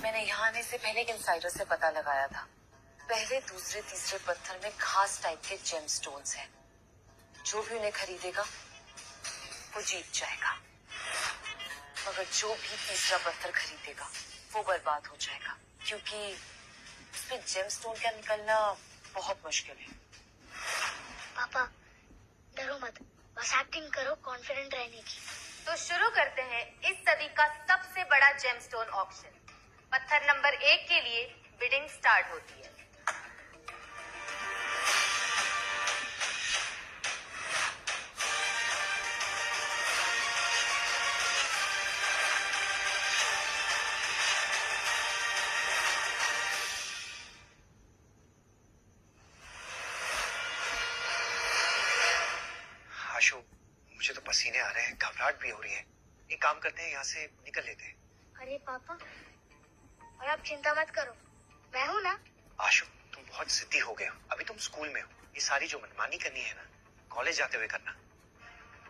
मैंने यहाँ आने से पहले एक इंसाइडर से पता लगाया था। पहले, दूसरे, तीसरे पत्थर में खास टाइप के जेमस्टोन्स हैं। जो भी उन्हें खरीदेगा वो जीत जाएगा, मगर जो भी तीसरा पत्थर खरीदेगा वो बर्बाद हो जाएगा, क्योंकि उसमें जेमस्टोन का निकलना बहुत मुश्किल है। पापा डरो मत, बस एक्टिंग करो कॉन्फिडेंट रहने की। तो शुरू करते हैं इस सदी का सबसे बड़ा जेमस्टोन ऑक्शन। पत्थर नंबर 1 के लिए बिडिंग स्टार्ट होती है। आशु, मुझे तो पसीने आ रहे हैं, घबराहट भी हो रही है। एक काम करते हैं, यहाँ से निकल लेते हैं। अरे पापा, और आप चिंता मत करो, मैं हूँ ना। आशु, तुम बहुत जिद्दी हो गए हो। अभी तुम स्कूल में हो, ये सारी जो मनमानी करनी है ना, कॉलेज जाते हुए करना।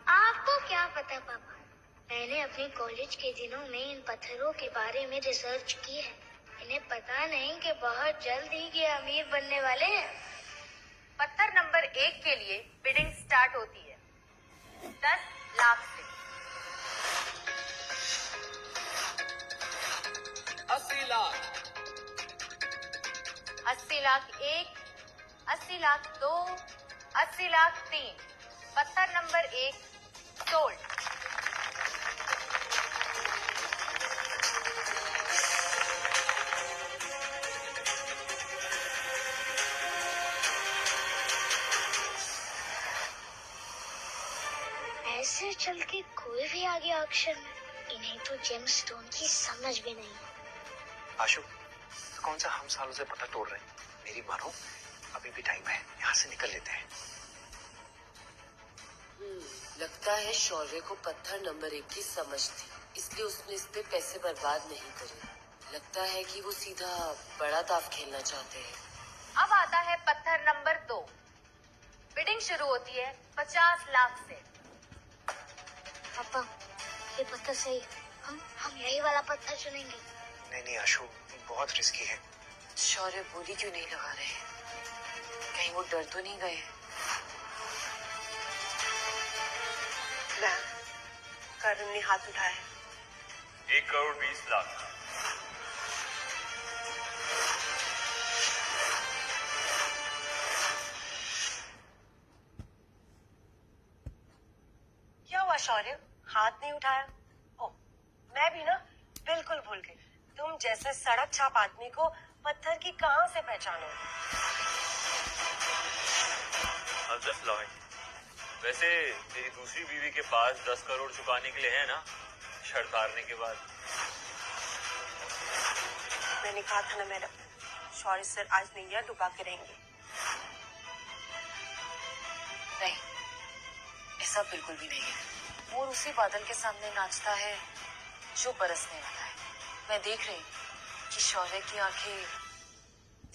आपको क्या पता पापा, मैंने अपने कॉलेज के दिनों में इन पत्थरों के बारे में रिसर्च की है। इन्हें पता नहीं कि बहुत जल्द ही ये अमीर बनने वाले हैं। पत्थर नंबर 1 के लिए बिडिंग स्टार्ट होती है 10 लाख से। 80 लाख, 80 लाख 1, 80 लाख 2, 80 लाख 3। पत्थर नंबर 1 सोल्ड। ऐसे चल के कोई भी आ गया ऑक्शन में, इन्हें तो जेमस्टोन की समझ भी नहीं। आशु, तो कौन सा हम सालों से पता तोड़ रहे हैं? मेरी मानो, अभी भी टाइम है, यहाँ से निकल लेते हैं। लगता है शौर्य को पत्थर नंबर 1 की समझ थी, इसलिए उसने इस पे पैसे बर्बाद नहीं करे। लगता है कि वो सीधा बड़ा दाव खेलना चाहते हैं। अब आता है पत्थर नंबर 2। बिडिंग शुरू होती है 50 लाख से। पापा ये पत्थर सही है। हम यही वाला पत्थर चुनेंगे। नहीं आशु, बहुत रिस्की है। शौर्य बोली क्यों नहीं लगा रहे हैं? कहीं वो डर तो नहीं गए? मैम, करण ने हाथ उठाया है। 1 करोड़ 20 लाख। क्या हुआ शौर्य, हाथ नहीं उठाया? ओ, मैं भी ना बिल्कुल भूल गई। तुम जैसे सड़क छाप आदमी को पत्थर की कहां से पहचानो? वैसे तेरी दूसरी बीवी के पास 10 करोड़ चुकाने के लिए है ना, शर्त हारने के बाद। मैंने कहा था ना मैडम, शौर्य सर आज नैया डुबा के रहेंगे। नहीं, ऐसा बिल्कुल भी नहीं है। मोर उसी बादल के सामने नाचता है जो बरसने वाला है। मैं देख रही हूँ कि शौर्य की आंखें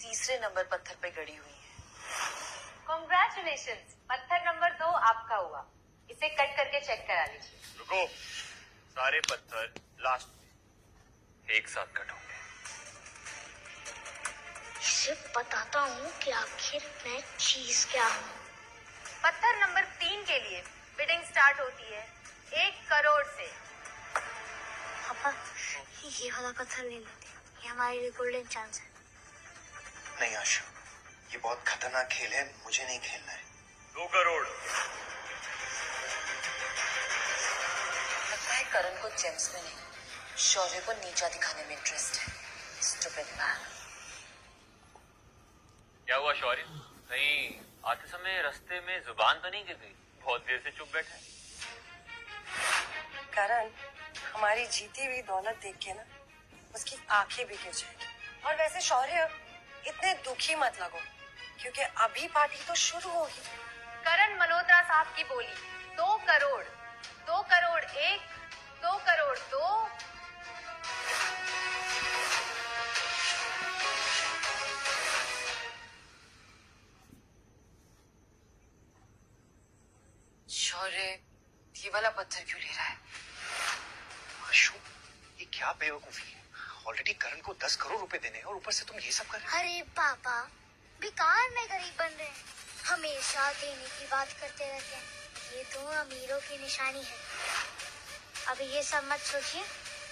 तीसरे नंबर पत्थर पे गड़ी हुई हैं। कॉन्ग्रेचुलेशंस, पत्थर नंबर 2 आपका हुआ। इसे कट करके चेक करा लीजिए। रुको, सारे पत्थर लास्ट में एक साथ कट होंगे। सिर्फ बताता हूँ कि आखिर मैं चीज क्या हूँ। पत्थर नंबर 3 के लिए बिडिंग स्टार्ट होती है 1 करोड़ से। पापा ये वाला पत्थर ले लेते, ये हमारे लिए गोल्डन चांस है। नहीं आशु, ये बहुत खतरनाक खेल है, मुझे नहीं खेलना है। 2 करोड़। लगता है करण को जेम्स में नहीं, शौर्य को नीचा दिखाने में इंटरेस्ट है। Stupid man. क्या हुआ शौर्य, कहीं आते समय रास्ते में जुबान तो नहीं गिर गई? बहुत देर से चुप बैठा है। करण, हमारी जीती हुई दौलत देख के ना उसकी आंखें भी गिर जाएगी। और वैसे शौर्य, इतने दुखी मत लगो, क्योंकि अभी पार्टी तो शुरू होगी। करण मल्होत्रा साहब की बोली 2 करोड़, 2 करोड़ 1, 2 करोड़ 2। शौर्य ये वाला पत्थर क्यों ले रहा है? आशु, ये क्या बेवकूफी है? ऑलरेडी करण को 10 करोड़ रुपए देने हैं और ऊपर से तुम ये सब कर रहे हो। अरे पापा, बेकार में गरीब बन रहे हैं, हमेशा देने की बात करते रहते हैं। ये तो अमीरों की निशानी है। अभी ये सब मत सोचिए,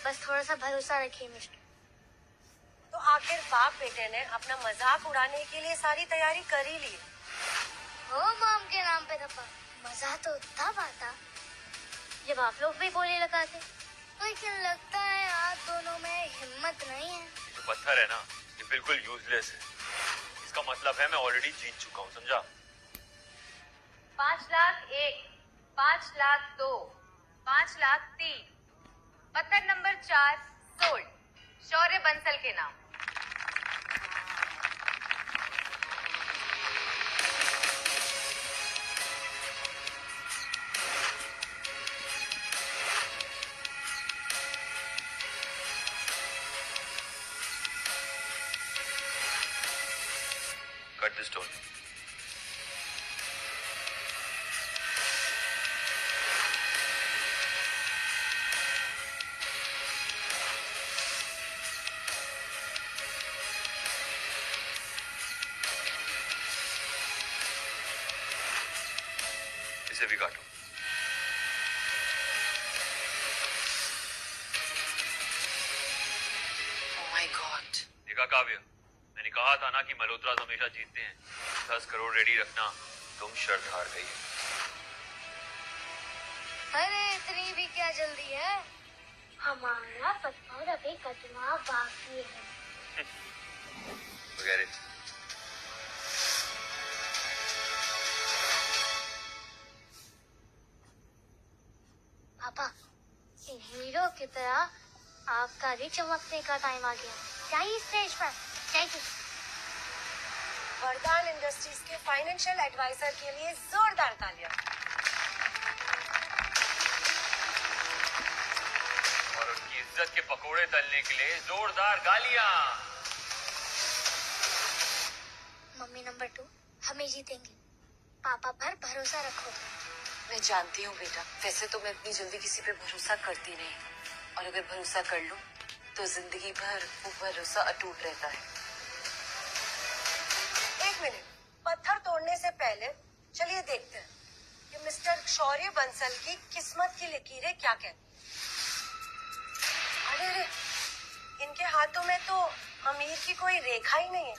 बस थोड़ा सा भरोसा रखिए मिस्टर। तो आखिर बाप बेटे ने अपना मजाक उड़ाने के लिए सारी तैयारी कर ही ली। हो मॉम के नाम पे दफा, मजा तो तब आता जब आप लोग भी बोले लगाते, लेकिन लगता है आप दोनों में हिम्मत नहीं है। जो पत्थर है ना, ये बिल्कुल यूजलेस है। इसका मतलब है मैं ऑलरेडी जीत चुका हूँ, समझा? 5 लाख 1, 5 लाख 2, 5 लाख 3। पत्थर नंबर 4 सोल्ड, शौर्य बंसल के नाम। Cut the stone. इसे भी काटो। Oh my God! देखा काव्य, मैंने कहा था ना कि मल्होत्रा हमेशा जीतते हैं। 10 करोड़ रेडी रखना, तुम शर्त हार गई। अरे इतनी भी क्या जल्दी है, हमारा पत्थर अभी कटना बाकी है। वगैरह पापा, हीरो की तरह आपका भी चमकने का टाइम आ गया। चाहिए स्टेज पर, चाहिए। वरदान इंडस्ट्रीज के फाइनेंशियल एडवाइजर के लिए जोरदार तालियां। और उनकी इज्जत के पकोड़े तलने के लिए जोरदार गालियां। मम्मी नंबर 2, हमें जीतेंगे। पापा पर भरोसा रखो। मैं जानती हूँ बेटा, वैसे तो मैं इतनी जल्दी किसी पे भरोसा करती नहीं, और अगर भरोसा कर लूं तो जिंदगी भर वो भरोसा अटूट रहता है। एक मिनट, पत्थर तोड़ने से पहले चलिए देखते हैं कि मिस्टर शौर्य बंसल की किस्मत की लकीरें क्या कहती हैं। अरे इनके हाथों में तो अमीर की कोई रेखा ही नहीं है।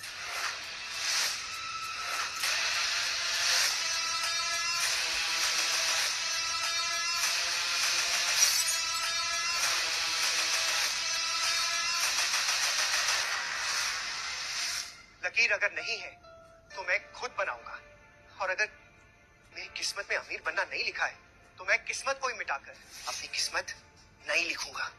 लकीर अगर नहीं है तो मैं खुद बनाऊंगा, और अगर मेरी किस्मत में अमीर बनना नहीं लिखा है तो मैं किस्मत को ही मिटाकर अपनी किस्मत नहीं लिखूंगा।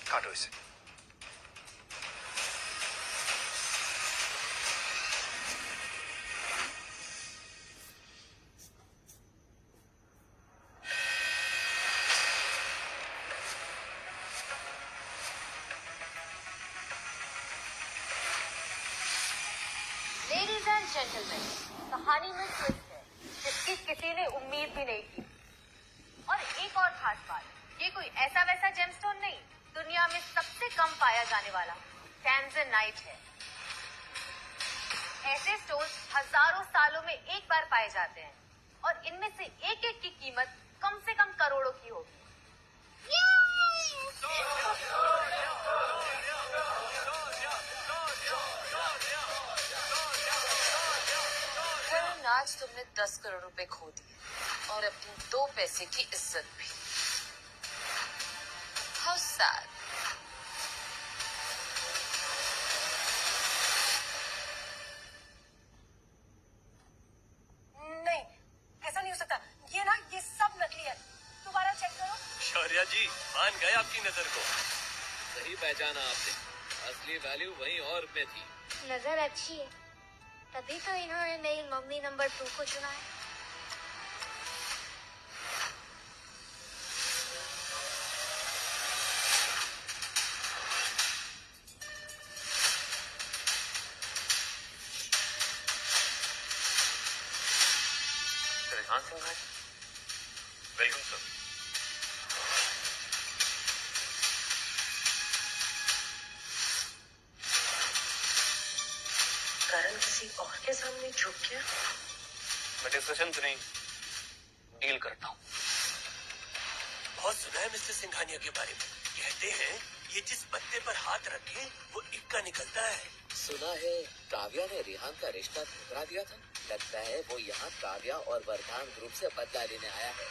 काटो इसे। लेडीज एंड जेंटलमैन, कहानी में ट्विस्ट है जिसकी किसी ने उम्मीद भी नहीं की। और एक और खास बात, ये कोई ऐसा वैसा जेमस्टोन नहीं, दुनिया में सबसे कम पाया जाने वाला टैंजनाइट है। ऐसे स्टोन हजारों सालों में एक बार पाए जाते हैं, और इनमें से एक एक की कीमत कम से कम करोड़ों की होगी। करण, आज तुमने 10 करोड़ रुपए खो दिए और अपनी 2 पैसे की इज्जत भी। How sad. नहीं, ऐसा नहीं हो सकता। ये सब नकली है। दोबारा चेक करो। शौर्या जी, मान गए आपकी नजर को। सही पहचाना आपने, असली वैल्यू वहीं और में थी। नजर अच्छी है, तभी तो इन्होंने मेरी मम्मी नंबर 2 को चुना है। Welcome sir. करण किसी और के सामने झुक गया। मैं डिस्कशन नहीं, डील करता हूँ। बहुत सुना है मिस्टर सिंघानिया के बारे में। कहते हैं ये जिस पत्ते पर हाथ रखे वो इक्का निकलता है। सुना है काव्या ने रिहान का रिश्ता ठुकरा दिया था। लगता है वो यहाँ काव्या और वरदान ग्रुप से बदला लेने आया है।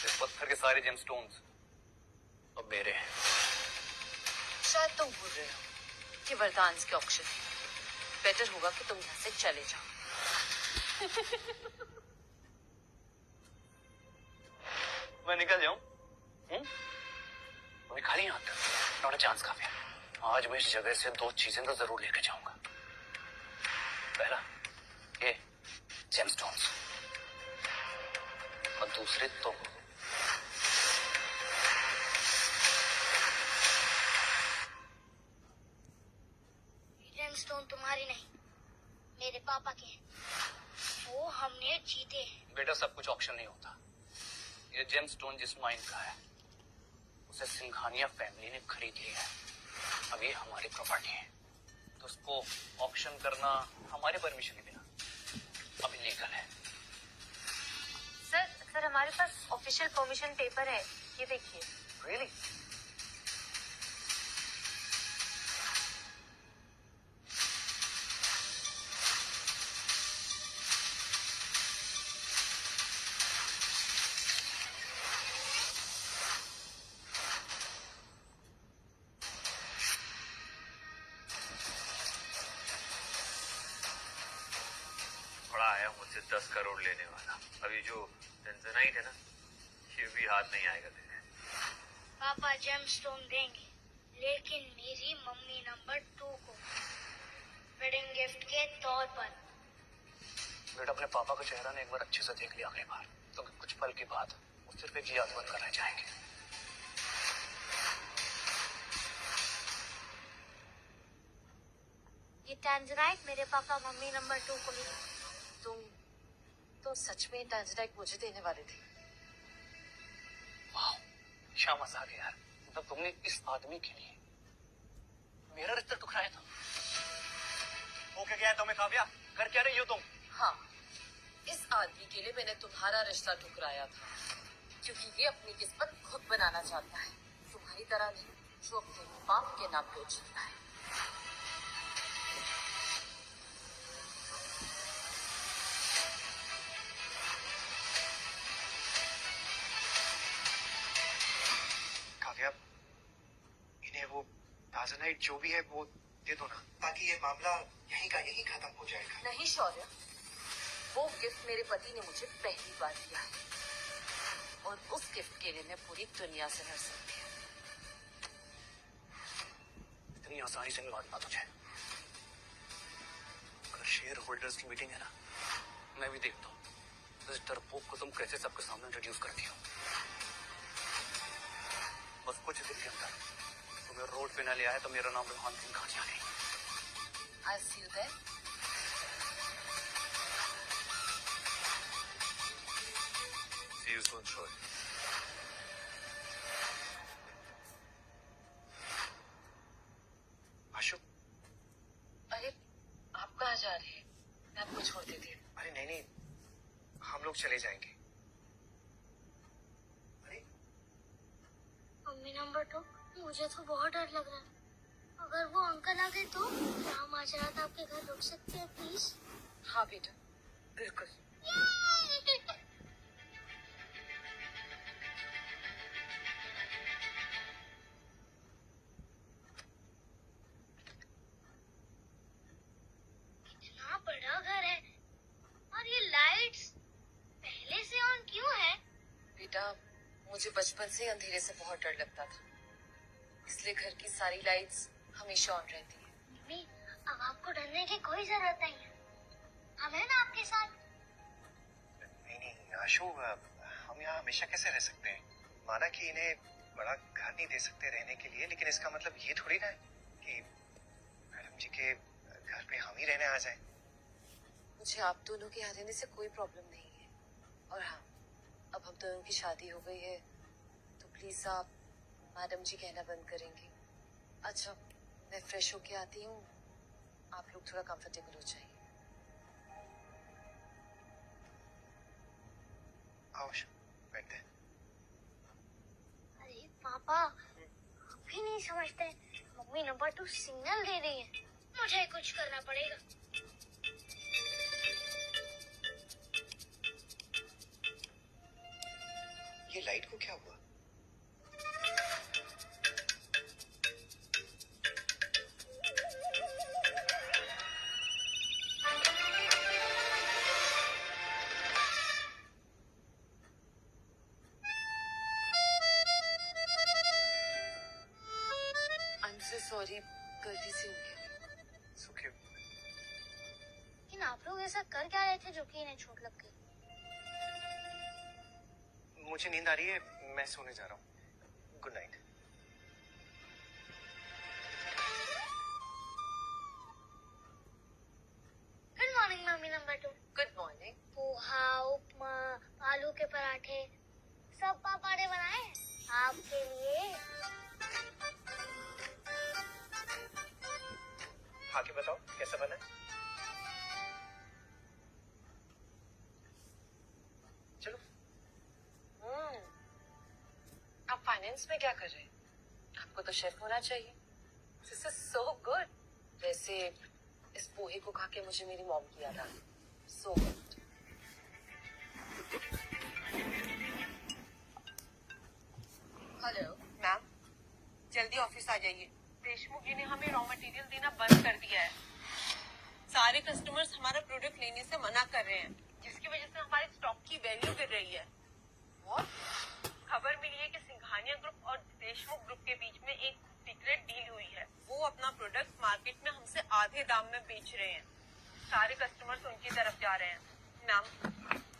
इस पत्थर के सारे जेमस्टोन्स अब मेरे हैं। शायद तुम भूल रहे हो कि वरदान के ऑक्शन बेटर होगा कि तुम यहाँ से चले जाओ। मैं निकल जाऊं? अभी खाली हाथ, नॉट अ चांस काफी। आज मैं इस जगह से 2 चीजें तो जरूर लेके जाऊंगा। पहला ये जेमस्टोन्स, और दूसरे तो जेमस्टोन तुम्हारी नहीं, मेरे पापा के हैं। वो हमने जीते हैं। बेटा, सब कुछ ऑक्शन नहीं होता। ये जेमस्टोन जिस माइन का है उसे सिंघानिया फैमिली ने खरीद लिया है। अब ये हमारी प्रॉपर्टी है, तो उसको ऑक्शन करना हमारे परमिशन के बिना अब इलीगल है। सर हमारे पास ऑफिशियल परमिशन पेपर है, ये देखिए। रियली? मुझसे 10 करोड़ लेने वाला। अभी जो टेंशनाइट है ना, ये भी हाथ नहीं आएगा तेरे। पापा जेमस्टोन देंगे, लेकिन मेरी मम्मी नंबर 2 को वेडिंग गिफ्ट के तौर पर। बेटा अपने पापा का चेहरा ने एक बार अच्छे से देख लिया आखिरी बार, तो कुछ पल के बाद वो सिर्फ एक याद बन कर रह जाएंगे। ये टैंजराइट मेरे पापा मम्मी नंबर 2 को मिली। तुम सच में टैंजराइट मुझे देने वाले थे? वाह, क्या मजा आ गया यार। मतलब तुमने इस आदमी के लिए मेरा रिश्ता टुकराया था। हो क्या गया है तुम्हें काव्या? कर क्या रही हो तुम? हाँ, इस आदमी के लिए मैंने तुम्हारा रिश्ता ठुकराया था, क्योंकि ये अपनी किस्मत खुद बनाना चाहता है, तुम्हारी तरह नहीं जो अपने बाप के नाम पे उछलता है। काव्या, इन्हें वो टांजराइट जो भी है वो दे दो ना, ताकि ये मामला यहीं का यहीं खत्म हो जाएगा। नहीं शौर्य, वो गिफ्ट मेरे पति ने मुझे पहली बार दिया है, और उस गिफ्ट के लिए मैं पूरी दुनिया से लड़ सकती हूँ। इतनी आसानी से नहीं मानता तुझे। अगर शेयर होल्डर्स की मीटिंग है ना, मैं भी देखता हूँ इस डरपोक को तुम कैसे सबके सामने इंट्रोड्यूस करती हो। बस कुछ दिन के अंदर तुम्हें रोड पे न ले आया तो मेरा नाम रेहान सिंघानिया नहीं। I'll see you there. See you soon, Shoy. आशु, अरे आप कहाँ जा रहे हैं? मैं आपको छोड़ देती हूँ। अरे नहीं नहीं, हम लोग चले जाएंगे। अरे मम्मी नंबर 2, मुझे तो बहुत डर लग रहा है। अगर वो अंकल आ गए तो क्या हम आज रात आपके घर रुक सकते हैं प्लीज? हाँ बेटा, बिल्कुल। कितना बड़ा घर है, और ये लाइट्स पहले से ऑन क्यों है? बेटा, मुझे बचपन से अंधेरे से बहुत डर लगता था, इसलिए घर की सारी लाइट्स हमेशा ऑन रहती है। मम्मी, अब आपको डरने की कोई जरूरत नहीं है, हम है ना आपके साथ। नहीं नहीं आशु, हम यहाँ हमेशा कैसे रह सकते हैं? माना कि इन्हें बड़ा घर नहीं दे सकते रहने के लिए, लेकिन इसका मतलब ये थोड़ी ना है कि मैडम जी के घर पे हम ही रहने आ जाएं। मुझे आप दोनों के यहाँ रहने से कोई प्रॉब्लम नहीं है, और हाँ, अब हम दोनों की शादी हो गई है तो प्लीज आप मैडम जी कहना बंद करेंगे। अच्छा, मैं फ्रेश होके आती हूँ, आप लोग थोड़ा कंफर्टेबल हो जाइए। आओ आशु, बैठते हैं। अरे पापा, आप भी नहीं समझते, मम्मी नंबर 2 सिग्नल दे रही है, मुझे कुछ करना पड़ेगा। ये लाइट को क्या हुआ? सॉरी, गलती से हो गया। सुखी, लेकिन आप लोग ऐसा कर क्या रहे थे जो कि इन्हें चोट लग गई? मुझे नींद आ रही है, मैं सोने जा रहा हूँ। Good night. Good morning mummy number 2। Good morning. Poha, upma, आलू के पराठे, सब पापा ने बनाए हैं आपके लिए। खा के बताओ कैसा बना है? चलो। आप फाइनेंस में क्या कर रहे हैं? आपको तो शेफ होना चाहिए। This is so good. वैसे इस पोहे को खा के मुझे मेरी मॉम की याद आ गई। So good. हेलो मैम, जल्दी ऑफिस आ जाइए। देशमुख जी ने हमें रॉ मटेरियल देना बंद कर दिया है। सारे कस्टमर्स हमारा प्रोडक्ट लेने से मना कर रहे हैं। जिसकी वजह से हमारे स्टॉक की वैल्यू गिर रही है। और खबर मिली है कि सिंघानिया ग्रुप और देशमुख ग्रुप के बीच में एक सीक्रेट डील हुई है। वो अपना प्रोडक्ट मार्केट में हमसे आधे दाम में बेच रहे हैं। सारे कस्टमर्स उनकी तरफ जा रहे हैं। मैम,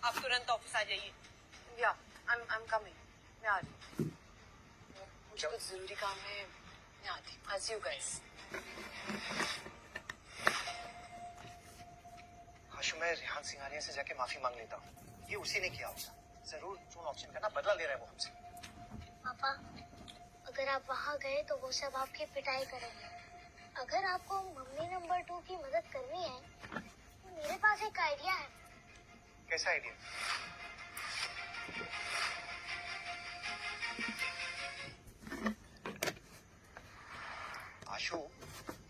आप तुरंत ऑफिस आ जाइए। या आई एम कमिंग। मैं आ रही हूँ। मुझे कुछ जरूरी काम है, मैं आती हूँ। As you guys. आशु, मैं रेहान सिंघानिया से जाके माफी मांग लेता हूँ। ये उसी ने किया होगा। जरूर चून ऑप्शन का ना बदला ले रहा है वो हमसे। पापा, अगर आप वहाँ गए तो वो सब आपकी पिटाई करेंगे। अगर आपको मम्मी नंबर 2 की मदद करनी है तो मेरे पास एक आइडिया है। कैसा आइडिया? आशु,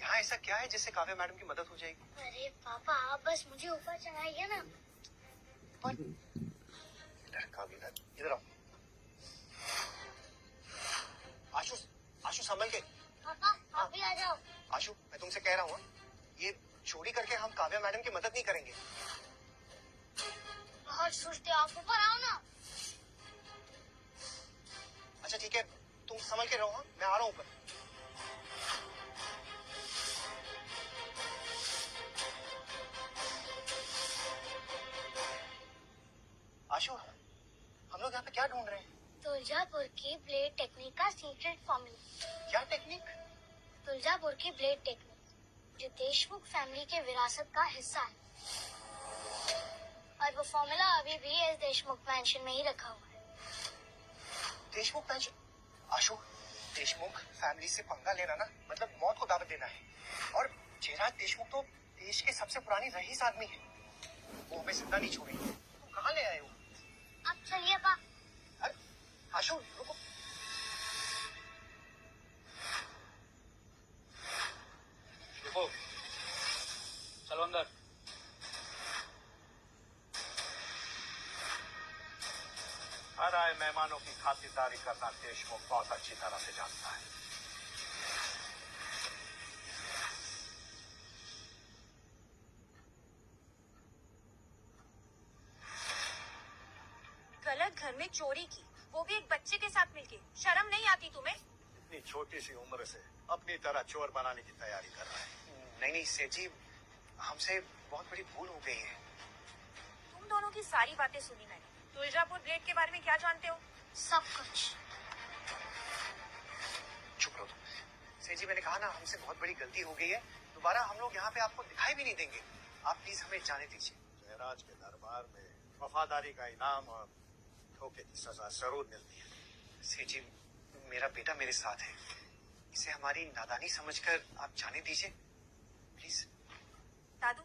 यहाँ ऐसा क्या है जिससे काव्या मैडम की मदद हो जाएगी? अरे पापा, आप बस मुझे ऊपर चढ़ाइए ना। लड़का भी ना, इधर आओ। आशु, आशु संभल के। पापा, आप भी आ जाओ। आशु, मैं तुमसे कह रहा हूँ, ये चोरी करके हम काव्या मैडम की मदद नहीं करेंगे। बहुत सोचते हो, आप ऊपर आओ ना। अच्छा ठीक है, तुम संभल के रहो। हाँ, मैं आ रहा हूँ ऊपर। आशु, हम लोग यहाँ पे क्या ढूंढ रहे हैं? तुलजापुर की ब्लेड टेक्निक का सीक्रेट फॉर्मूला। क्या टेक्निक? तुलजापुर की ब्लेड टेक्निक, जो देशमुख फैमिली के विरासत का हिस्सा है। और वो फॉर्मूला अभी भी इस देशमुख पेंशन में ही रखा हुआ है। देशमुख पेंशन? आशु, देशमुख फैमिली से पंगा लेना ना मतलब मौत को दावत देना है। और जयराज देशमुख तो देश के सबसे पुरानी रईस आदमी है। वो हमें जिंदा नहीं छोड़ेंगे। तुम कहाँ ले आए हो? अब चलिए पा। अरे आशु, रुको। रुको, चलो अंदर। हर आए मेहमानों की खातिरदारी करना देशमुख बहुत अच्छी तरह से जानता है। गलत घर में चोरी की, वो भी एक बच्चे के साथ मिलके। शर्म नहीं आती तुम्हें? इतनी छोटी सी उम्र से अपनी तरह चोर बनाने की तैयारी कर रहा है। नहीं नहीं सेठ जी, हमसे बहुत बड़ी भूल हो गई है। तुम दोनों की सारी बातें सुनी मैंने। तुलजापुर ब्लेड के बारे में क्या जानते हो? सब कुछ। चुप रहो तुम। सेठ जी, मैंने कहा ना, हमसे बहुत बड़ी गलती हो गई है। दोबारा हम लोग यहाँ पे आपको दिखाई भी नहीं देंगे। आप प्लीज हमें जाने दीजिए। जयराज के दरबार में वफादारी का इनाम और धोखे की सजा जरूर मिलती है। सेठ जी, मेरा बेटा मेरे साथ है। इसे हमारी नादानी समझकर आप जाने दीजिए प्लीज। दादू,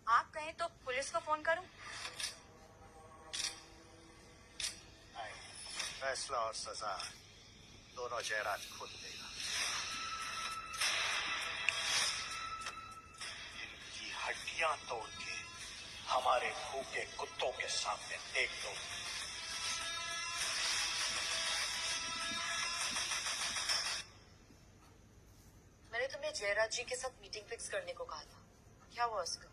आप कहें तो पुलिस को फोन करूं? नहीं, फैसला और सजा दोनों जयराज खुद देगा। इनकी हड्डियां तोड़ के हमारे भूखे कुत्तों के सामने फेंक दो। मैंने तुम्हें जयराज जी के साथ मीटिंग फिक्स करने को कहा था, क्या हुआ उसका?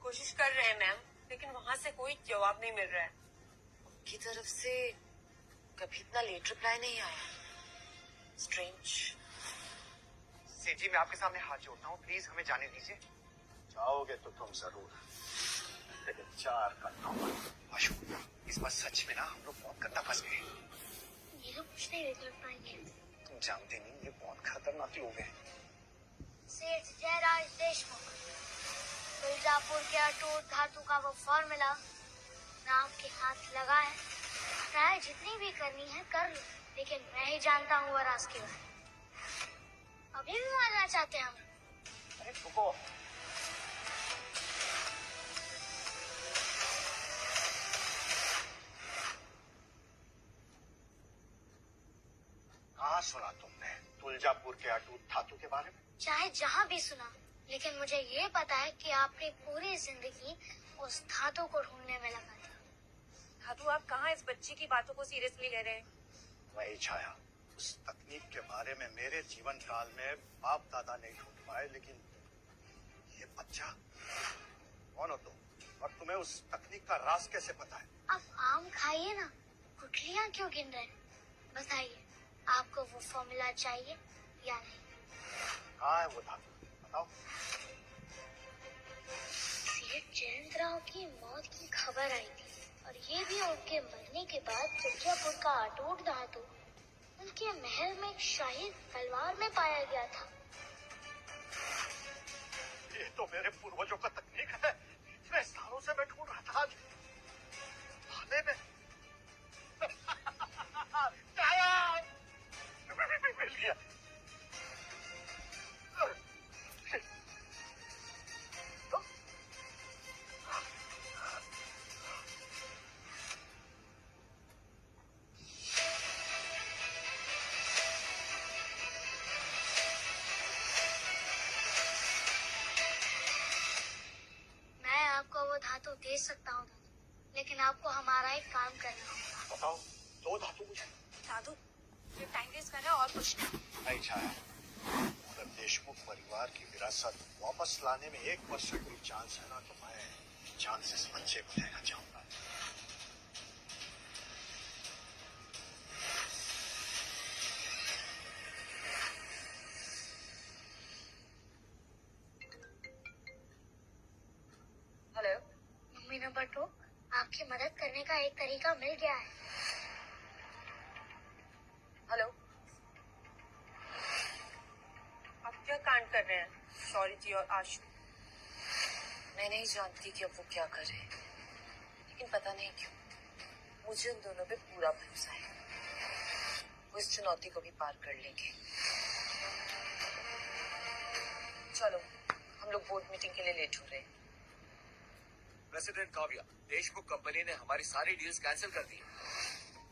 कोशिश कर रहे हैं मैम, लेकिन वहाँ से कोई जवाब नहीं मिल रहा है। उनकी तरफ से कभी इतना लेट रिप्लाई नहीं आया। स्ट्रेंज। सेठ जी, मैं आपके सामने हाथ जोड़ता हूँ, प्लीज हमें जाने दीजिए। जाओगे तो तुम जरूर, लेकिन 4 घंटों बाद। आशु, इस बार सच में ना हम लोग बहुत गंदा फंस गए। ये लोग कुछ नहीं बिगड़ पाएंगे। तुम जानते नहीं, ये बहुत खतरनाक लोग हैं। सेठ जयराज देशमुख, तुलजापुर के अटूट धातु का वो फॉर्मूला नाम के हाथ लगा है। चाहे जितनी भी करनी है कर लो, लेकिन मैं ही जानता हूँ वो राज के बारे। अभी भी मारना चाहते हैं हमें? अरे रुको, कहाँ सुना तुमने तुलजापुर के अटूट धातु के बारे में? चाहे जहाँ भी सुना, लेकिन मुझे ये पता है कि आपने पूरी जिंदगी उस धातु को ढूंढने में लगा दी। दादू, आप कहाँ इस बच्ची की बातों को सीरियसली ले रहे हैं? वही छाया, उस तकनीक के बारे में मेरे जीवन काल में बाप दादा नहीं ढूंढ पाए, लेकिन ये बच्चा कौन हो तुम और तुम्हें तुम्हें उस तकनीक का राज कैसे पता है? आप आम खाइए ना, गुठलियाँ क्यों गिन रहे हैं? बताइए, आपको वो फॉर्मूला चाहिए या नहीं? कहाँ है वो धातु, बताओ। सेठ जयंत राव की मौत की खबर आई थी और ये भी उनके मरने के बाद मिर्जापुर का अटूट धातु उनके महल में एक शाही तलवार में पाया गया था। ये तो मेरे पूर्वजों का तकनीक है। इतने सालों से मैं ढूंढ रहा था, आज खाने में मिल गया। मैं आपको वो धातु दे सकता हूँ, लेकिन आपको हमारा एक काम करना होगा। बताओ, दो धातु मुझे। दादू ये टाइम वेस्ट कर रहे हो और कुछ नहीं छाया, अगर देशमुख परिवार की विरासत वापस लाने में 1% भी चांस है ना, तो मैं जान से इस बच्चे को लेना चाहूंगा। हेलो, मम्मी नंबर 2, आपकी मदद करने का एक तरीका मिल गया है। हेलो, आप क्या कांड कर रहे हैं शौर्य जी और आशु? मैं नहीं जानती कि अब वो क्या कर रहे हैं, लेकिन पता नहीं क्यों मुझे उन दोनों पे पूरा भरोसा है। वो इस चुनौती को भी पार कर लेंगे। चलो, हम लोग बोर्ड मीटिंग के लिए लेट हो रहे हैं। प्रेसिडेंट काव्या, देशमुख कंपनी ने हमारी सारी डील्स कैंसिल कर दी।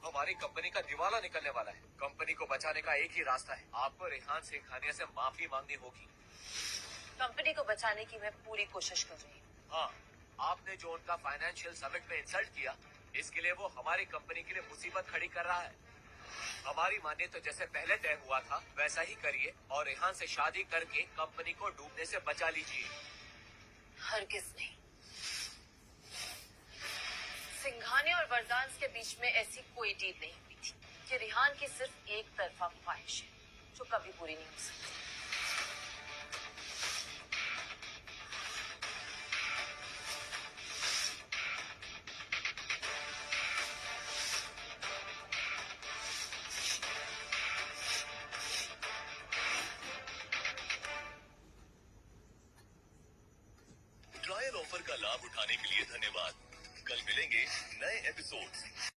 हमारी कंपनी का दिवाला निकलने वाला है। कंपनी को बचाने का एक ही रास्ता है, आपको रेहान सिंघानिया से माफी मांगनी होगी। कंपनी को बचाने की मैं पूरी कोशिश कर रही हूँ। हाँ, आपने जो उनका फाइनेंशियल समिट में इंसल्ट किया, इसके लिए वो हमारी कंपनी के लिए मुसीबत खड़ी कर रहा है। हमारी मानिए तो जैसे पहले तय हुआ था वैसा ही करिए और रेहान से शादी करके कंपनी को डूबने से बचा लीजिए। हरगिज नहीं। सिंघानिया और वरदान के बीच में ऐसी कोई डील नहीं हुई थी कि रेहान की सिर्फ एक तरफा ख्वाहिश है जो कभी पूरी नहीं हो सकती। ट्रायल ऑफर का लाभ उठाने के लिए धन्यवाद। कल मिलेंगे नए एपिसोड।